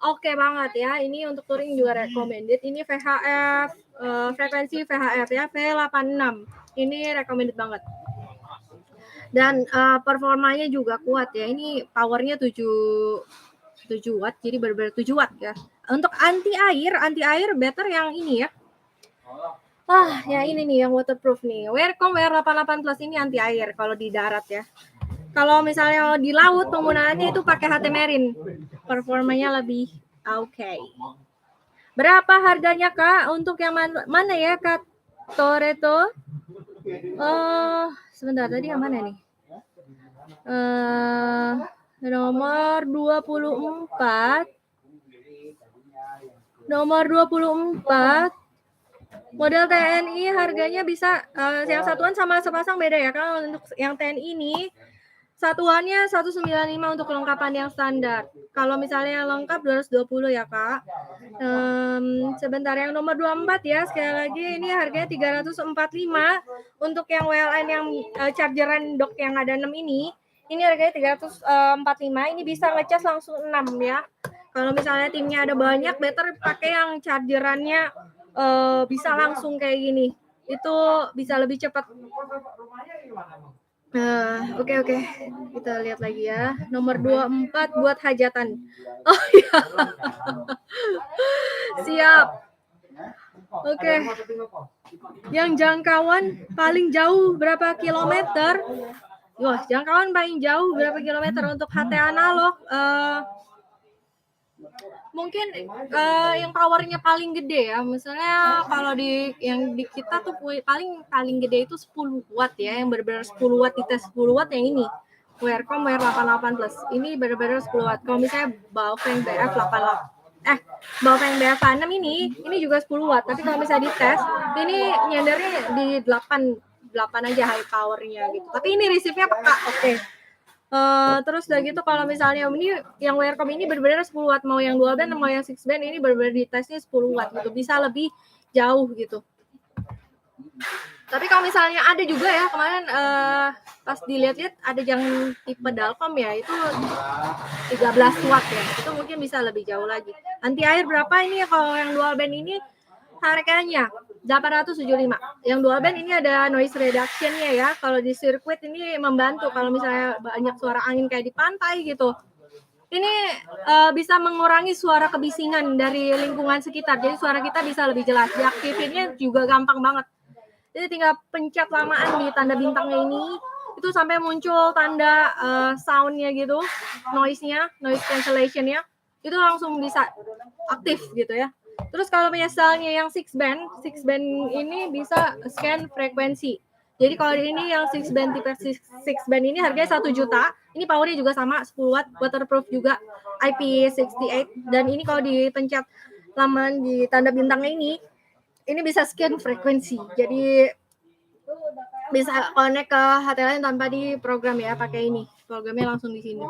oke banget ya. Ini untuk touring juga recommended. Ini VHF frekuensi VHF ya, V86. Ini recommended banget. Dan performanya juga kuat ya. Ini powernya 7 watt, jadi benar-benar 7 watt ya. Untuk anti air better yang ini ya. Ya ini nih yang waterproof nih. Wearcom WR88 Plus ini anti air kalau di darat ya. Kalau misalnya di laut penggunaannya itu pakai HT Marine. Performanya lebih oke. Berapa harganya Kak? Untuk yang mana ya Kak Toretto? Sebentar tadi yang mana nih? Nomor 24. Nomor 24. Model TNI harganya bisa yang satuan sama sepasang beda ya. Kalau untuk yang TNI ini satuannya 195 untuk kelengkapan yang standar. Kalau misalnya lengkap 220 ya Kak. Sebentar yang nomor 24 ya. Sekali lagi ini harganya 345. Untuk yang WLAN yang chargeran dock yang ada 6 ini harganya 345. Ini bisa ngecas langsung 6 ya. Kalau misalnya timnya ada banyak, better pakai yang chargerannya bisa langsung kayak gini. Itu bisa lebih cepat. Oke. Kita lihat lagi ya. Nomor 24 buat hajatan. Oh iya. Siap. Oke. Yang jangkauan paling jauh berapa kilometer? Wah, jangkauan paling jauh berapa kilometer untuk HT analog? Mungkin yang powernya paling gede ya. Misalnya kalau di kita tuh paling gede itu 10 watt ya, yang benar-benar 10 watt, dites 10 watt yang ini. Wearcom WR88 Plus. Ini benar-benar 10 watt. Kalau misalnya Baofeng Baofeng BF6 ini juga 10 watt. Tapi kalau misalnya dites, ini nyendernya di 8 aja high powernya gitu. Tapi ini receive-nya peka, oke. Terus udah gitu kalau misalnya ini yang Wearcom ini benar-benar 10 watt, mau yang dual band mau yang 6 band ini benar-benar di tesnya 10 watt gitu, bisa lebih jauh gitu. Tapi kalau misalnya ada juga ya kemarin pas dilihat-lihat ada yang tipe Dalcom ya, itu 13 watt ya, itu mungkin bisa lebih jauh lagi. Anti air berapa ini kalau yang dual band ini harganya 875. Yang dual band ini ada noise reduction-nya ya. Kalau di sirkuit ini membantu kalau misalnya banyak suara angin kayak di pantai gitu. Ini bisa mengurangi suara kebisingan dari lingkungan sekitar. Jadi suara kita bisa lebih jelas. Diaktifinnya juga gampang banget. Jadi tinggal pencet lamaan di tanda bintangnya ini, itu sampai muncul tanda sound-nya gitu, noise cancellation-nya, itu langsung bisa aktif gitu ya. Terus kalau misalnya yang 6 band ini bisa scan frekuensi. Jadi kalau ini yang 6 band tipe 6 band ini harganya 1 juta. Ini powernya juga sama 10 watt, waterproof juga, IP68. Dan ini kalau dipencet lamaan di tanda bintangnya ini bisa scan frekuensi. Jadi bisa connect ke HT lain tanpa diprogram ya, pakai ini. Programnya langsung di sini.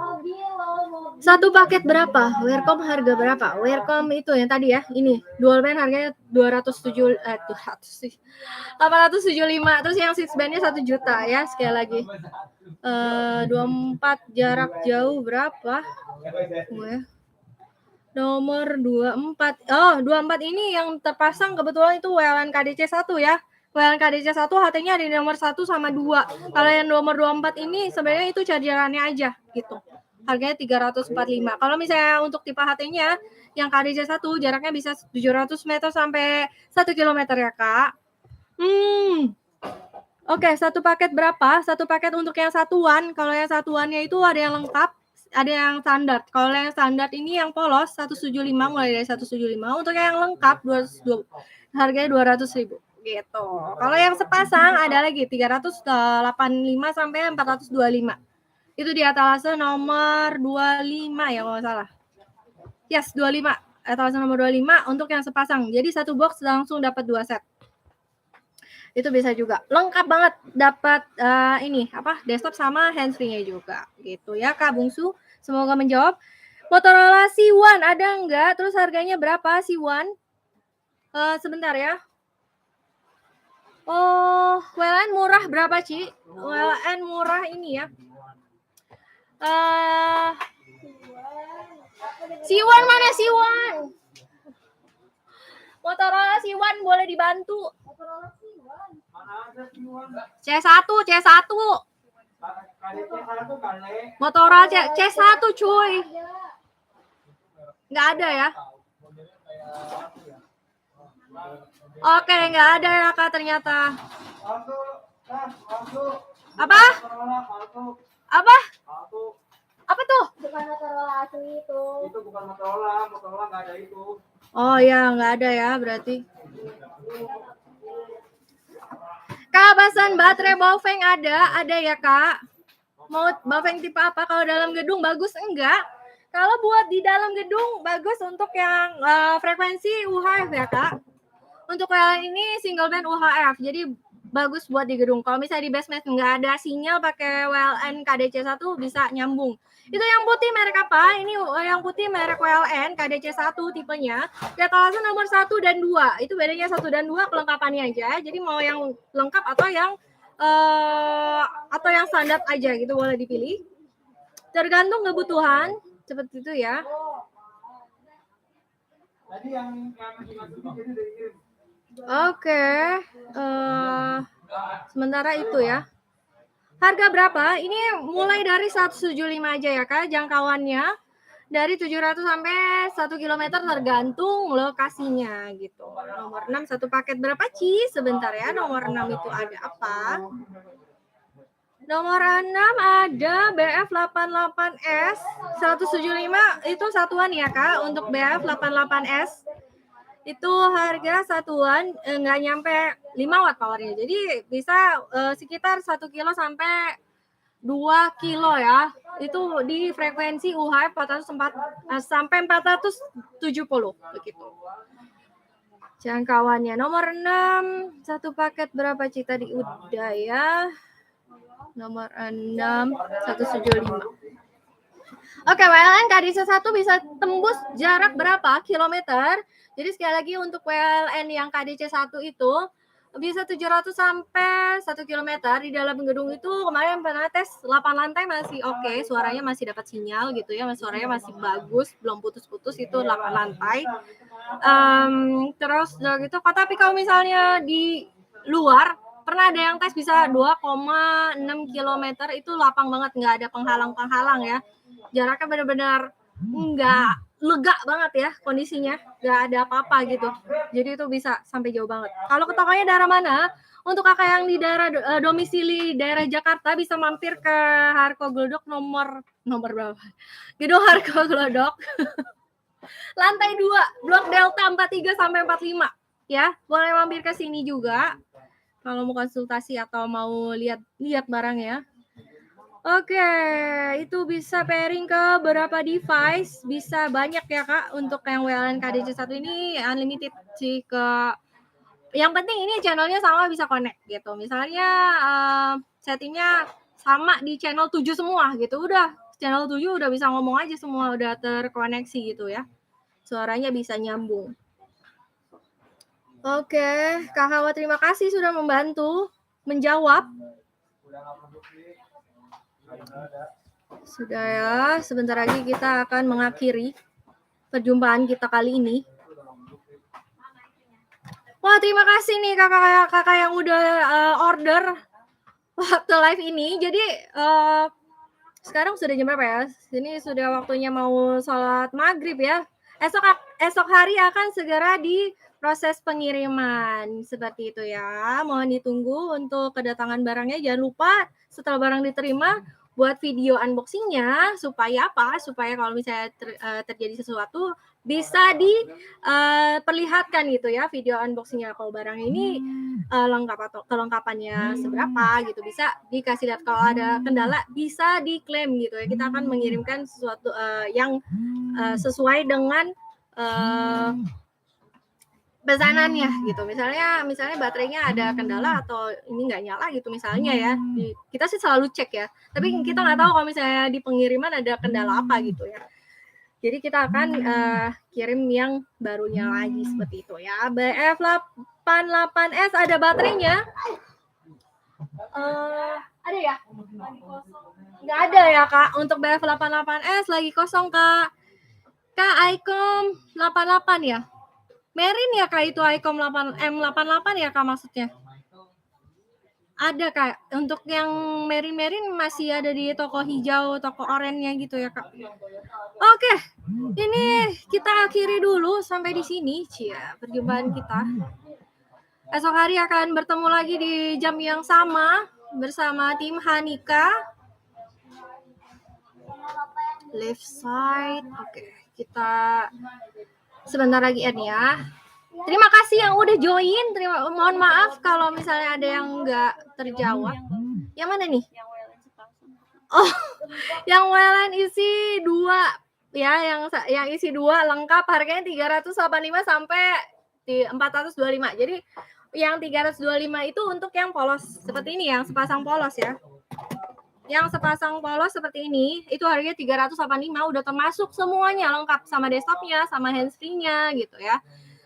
Satu paket berapa? Wearcom harga berapa? Wearcom itu yang tadi ya, ini dual band harganya 875. Terus yang 6 bandnya 1 juta ya, sekali lagi. 24 jarak jauh berapa? Nomor 24. 24 ini yang terpasang kebetulan itu WLAN KDC 1 ya. WLAN KDC 1 HT-nya ada di nomor 1 sama 2. Kalau yang nomor 24 ini sebenarnya itu chargerannya aja gitu. Harganya 345. Kalau misalnya untuk tipe HT-nya yang KDC 1 jaraknya bisa 700 meter sampai 1 km ya, Kak. Oke, satu paket berapa? Satu paket untuk yang satuan. Kalau yang satuannya itu ada yang lengkap, ada yang standar. Kalau yang standar ini yang polos 175, mulai dari 175. Untuk yang lengkap 220, harganya 200.000 gitu. Kalau yang sepasang ada lagi 385 sampai 425. Itu di etalase nomor 25 ya kalau nggak salah. Yes, 25. Etalase nomor 25 untuk yang sepasang. Jadi satu box langsung dapat 2 set. Itu bisa juga, lengkap banget, dapat desktop sama handsfree-nya juga gitu ya Kak Bungsu. Semoga menjawab. Motorola C1 ada enggak? Terus harganya berapa C1? Sebentar ya. WLAN murah berapa Ci? WLAN murah ini ya. C1 mana C1? Motorola C1 boleh dibantu. Mana ada siwan? C1. KDC 1 kali. Motorola C1 cuy. Nggak ada ya? Oke, nggak ada ya Kak ternyata. Palsu. Apa? Motorola palsu. Apa? Palsu. Apa tuh? Bukan Motorola asli itu. Itu bukan Motorola nggak ada itu. Oh ya, nggak ada ya berarti. Kak, pesan baterai Baofeng ada ya Kak? Mau Baofeng tipe apa? Kalau dalam gedung bagus enggak? Kalau buat di dalam gedung bagus untuk yang frekuensi UHF ya Kak. Untuk yang ini single band UHF, jadi bagus buat di gedung. Kalau misalnya di basement nggak ada sinyal pakai WLN KDC 1 bisa nyambung. Itu yang putih merek apa? Ini yang putih merek WLN KDC 1 tipenya. Etalasan nomor 1 dan 2. Itu bedanya 1 dan 2 kelengkapannya aja. Jadi mau yang lengkap atau yang standar aja gitu boleh dipilih. Tergantung kebutuhan seperti itu ya. Tadi yang dimasukin jadi dari kirim. Oke. Sementara itu ya. Harga berapa? Ini mulai dari 175 aja ya Kak, jangkauannya dari 700 sampai 1 km tergantung lokasinya gitu. Nomor 6 satu paket berapa Ci? Sebentar ya, nomor 6 itu ada apa? Nomor 6 ada BF88S 175 itu satuan ya Kak untuk BF88S. Itu harga satuan nggak nyampe 5 watt powernya. Jadi bisa sekitar 1 kilo sampai 2 kilo ya. Itu di frekuensi UHF 404 sampai 470 begitu. Jangkauannya nomor 6 satu paket berapa Ci tadi udah ya. Nomor 6 175. Oke, WLN KDC 1 bisa tembus jarak berapa kilometer? Jadi sekali lagi untuk WLN yang KDC 1 itu bisa 700 sampai 1 km di dalam gedung itu. Kemarin pernah tes 8 lantai masih oke, suaranya masih dapat sinyal gitu ya, suaranya masih bagus, belum putus-putus itu 8 lantai. Terus gitu. Tapi kalau misalnya di luar pernah ada yang tes bisa 2,6 km itu lapang banget, nggak ada penghalang-penghalang ya. Jaraknya benar-benar nggak lega banget ya kondisinya, nggak ada apa-apa gitu. Jadi itu bisa sampai jauh banget. Kalau ke tokonya daerah mana? Untuk kakak yang di daerah domisili daerah Jakarta bisa mampir ke Harko Glodok nomor berapa? Gedung Harko Glodok. Lantai 2, Blok Delta 43 sampai 45 ya. Boleh mampir ke sini juga kalau mau konsultasi atau mau lihat barang ya. Oke, itu bisa pairing ke berapa device, bisa banyak ya Kak. Untuk yang WLN KDC 1 ini unlimited sih ke. Yang penting ini channelnya sama bisa connect gitu. Misalnya settingnya sama di channel 7 semua gitu. Udah, channel 7 udah bisa ngomong aja semua, udah terkoneksi gitu ya. Suaranya bisa nyambung. Oke, Kak Hawa terima kasih sudah membantu menjawab. Sudah ya, sebentar lagi kita akan mengakhiri perjumpaan kita kali ini. Wah, terima kasih nih kakak yang udah order waktu live ini. Jadi sekarang sudah jam berapa ya? Ini sudah waktunya mau sholat maghrib ya. Esok hari akan segera diproses pengiriman seperti itu ya. Mohon ditunggu untuk kedatangan barangnya. Jangan lupa setelah barang diterima buat video unboxingnya supaya apa? Supaya kalau misalnya terjadi sesuatu bisa diperlihatkan gitu ya video unboxingnya. Kalau barang ini lengkap atau kelengkapannya seberapa gitu bisa dikasih lihat. Kalau ada kendala bisa diklaim gitu ya. Kita akan mengirimkan sesuatu yang sesuai dengan pesanannya gitu. Misalnya baterainya ada kendala atau ini nggak nyala gitu misalnya ya. Kita sih selalu cek ya. Tapi kita nggak tahu kalau misalnya di pengiriman ada kendala apa gitu ya. Jadi kita akan kirim yang barunya lagi seperti itu ya. BF88S ada baterainya. Ada ya? Nggak ada ya Kak. Untuk BF88S lagi kosong Kak. Kak Icom 88 ya? Merin ya Kak, itu Icom M88 ya Kak maksudnya? Ada Kak, untuk yang Merin masih ada di toko hijau, toko oranye gitu ya Kak. Oke, ini kita akhiri dulu sampai di sini, Cia, perjumpaan kita. Esok hari akan bertemu lagi di jam yang sama bersama tim Hanika. Left side, oke, kita sebentar lagi ya. Terima kasih yang udah join. Mohon maaf kalau misalnya ada yang nggak terjawab. Yang mana nih? Oh, yang WLAN isi 2 ya, yang isi 2 lengkap harganya 385 sampai 425. Jadi yang 325 itu untuk yang polos seperti ini, yang sepasang polos ya. Yang sepasang polos seperti ini itu harganya 385, udah termasuk semuanya lengkap sama desktopnya, sama handsfree-nya gitu ya.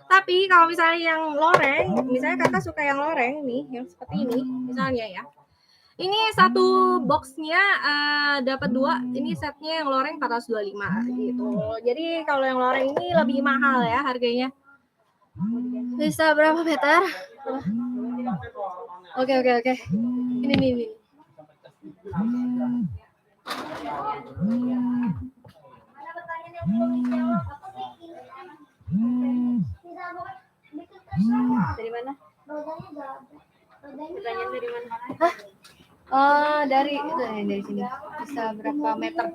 Tapi kalau misalnya yang loreng, misalnya Kakak suka yang loreng nih, yang seperti ini misalnya ya. Ini satu boxnya dapat 2, ini setnya yang loreng 425 gitu. Jadi kalau yang loreng ini lebih mahal ya harganya. Bisa berapa meter? Oke. Ini. Dari mana? Pertanyaan dari mana? Hah? Dari sini. Bisa berapa meter?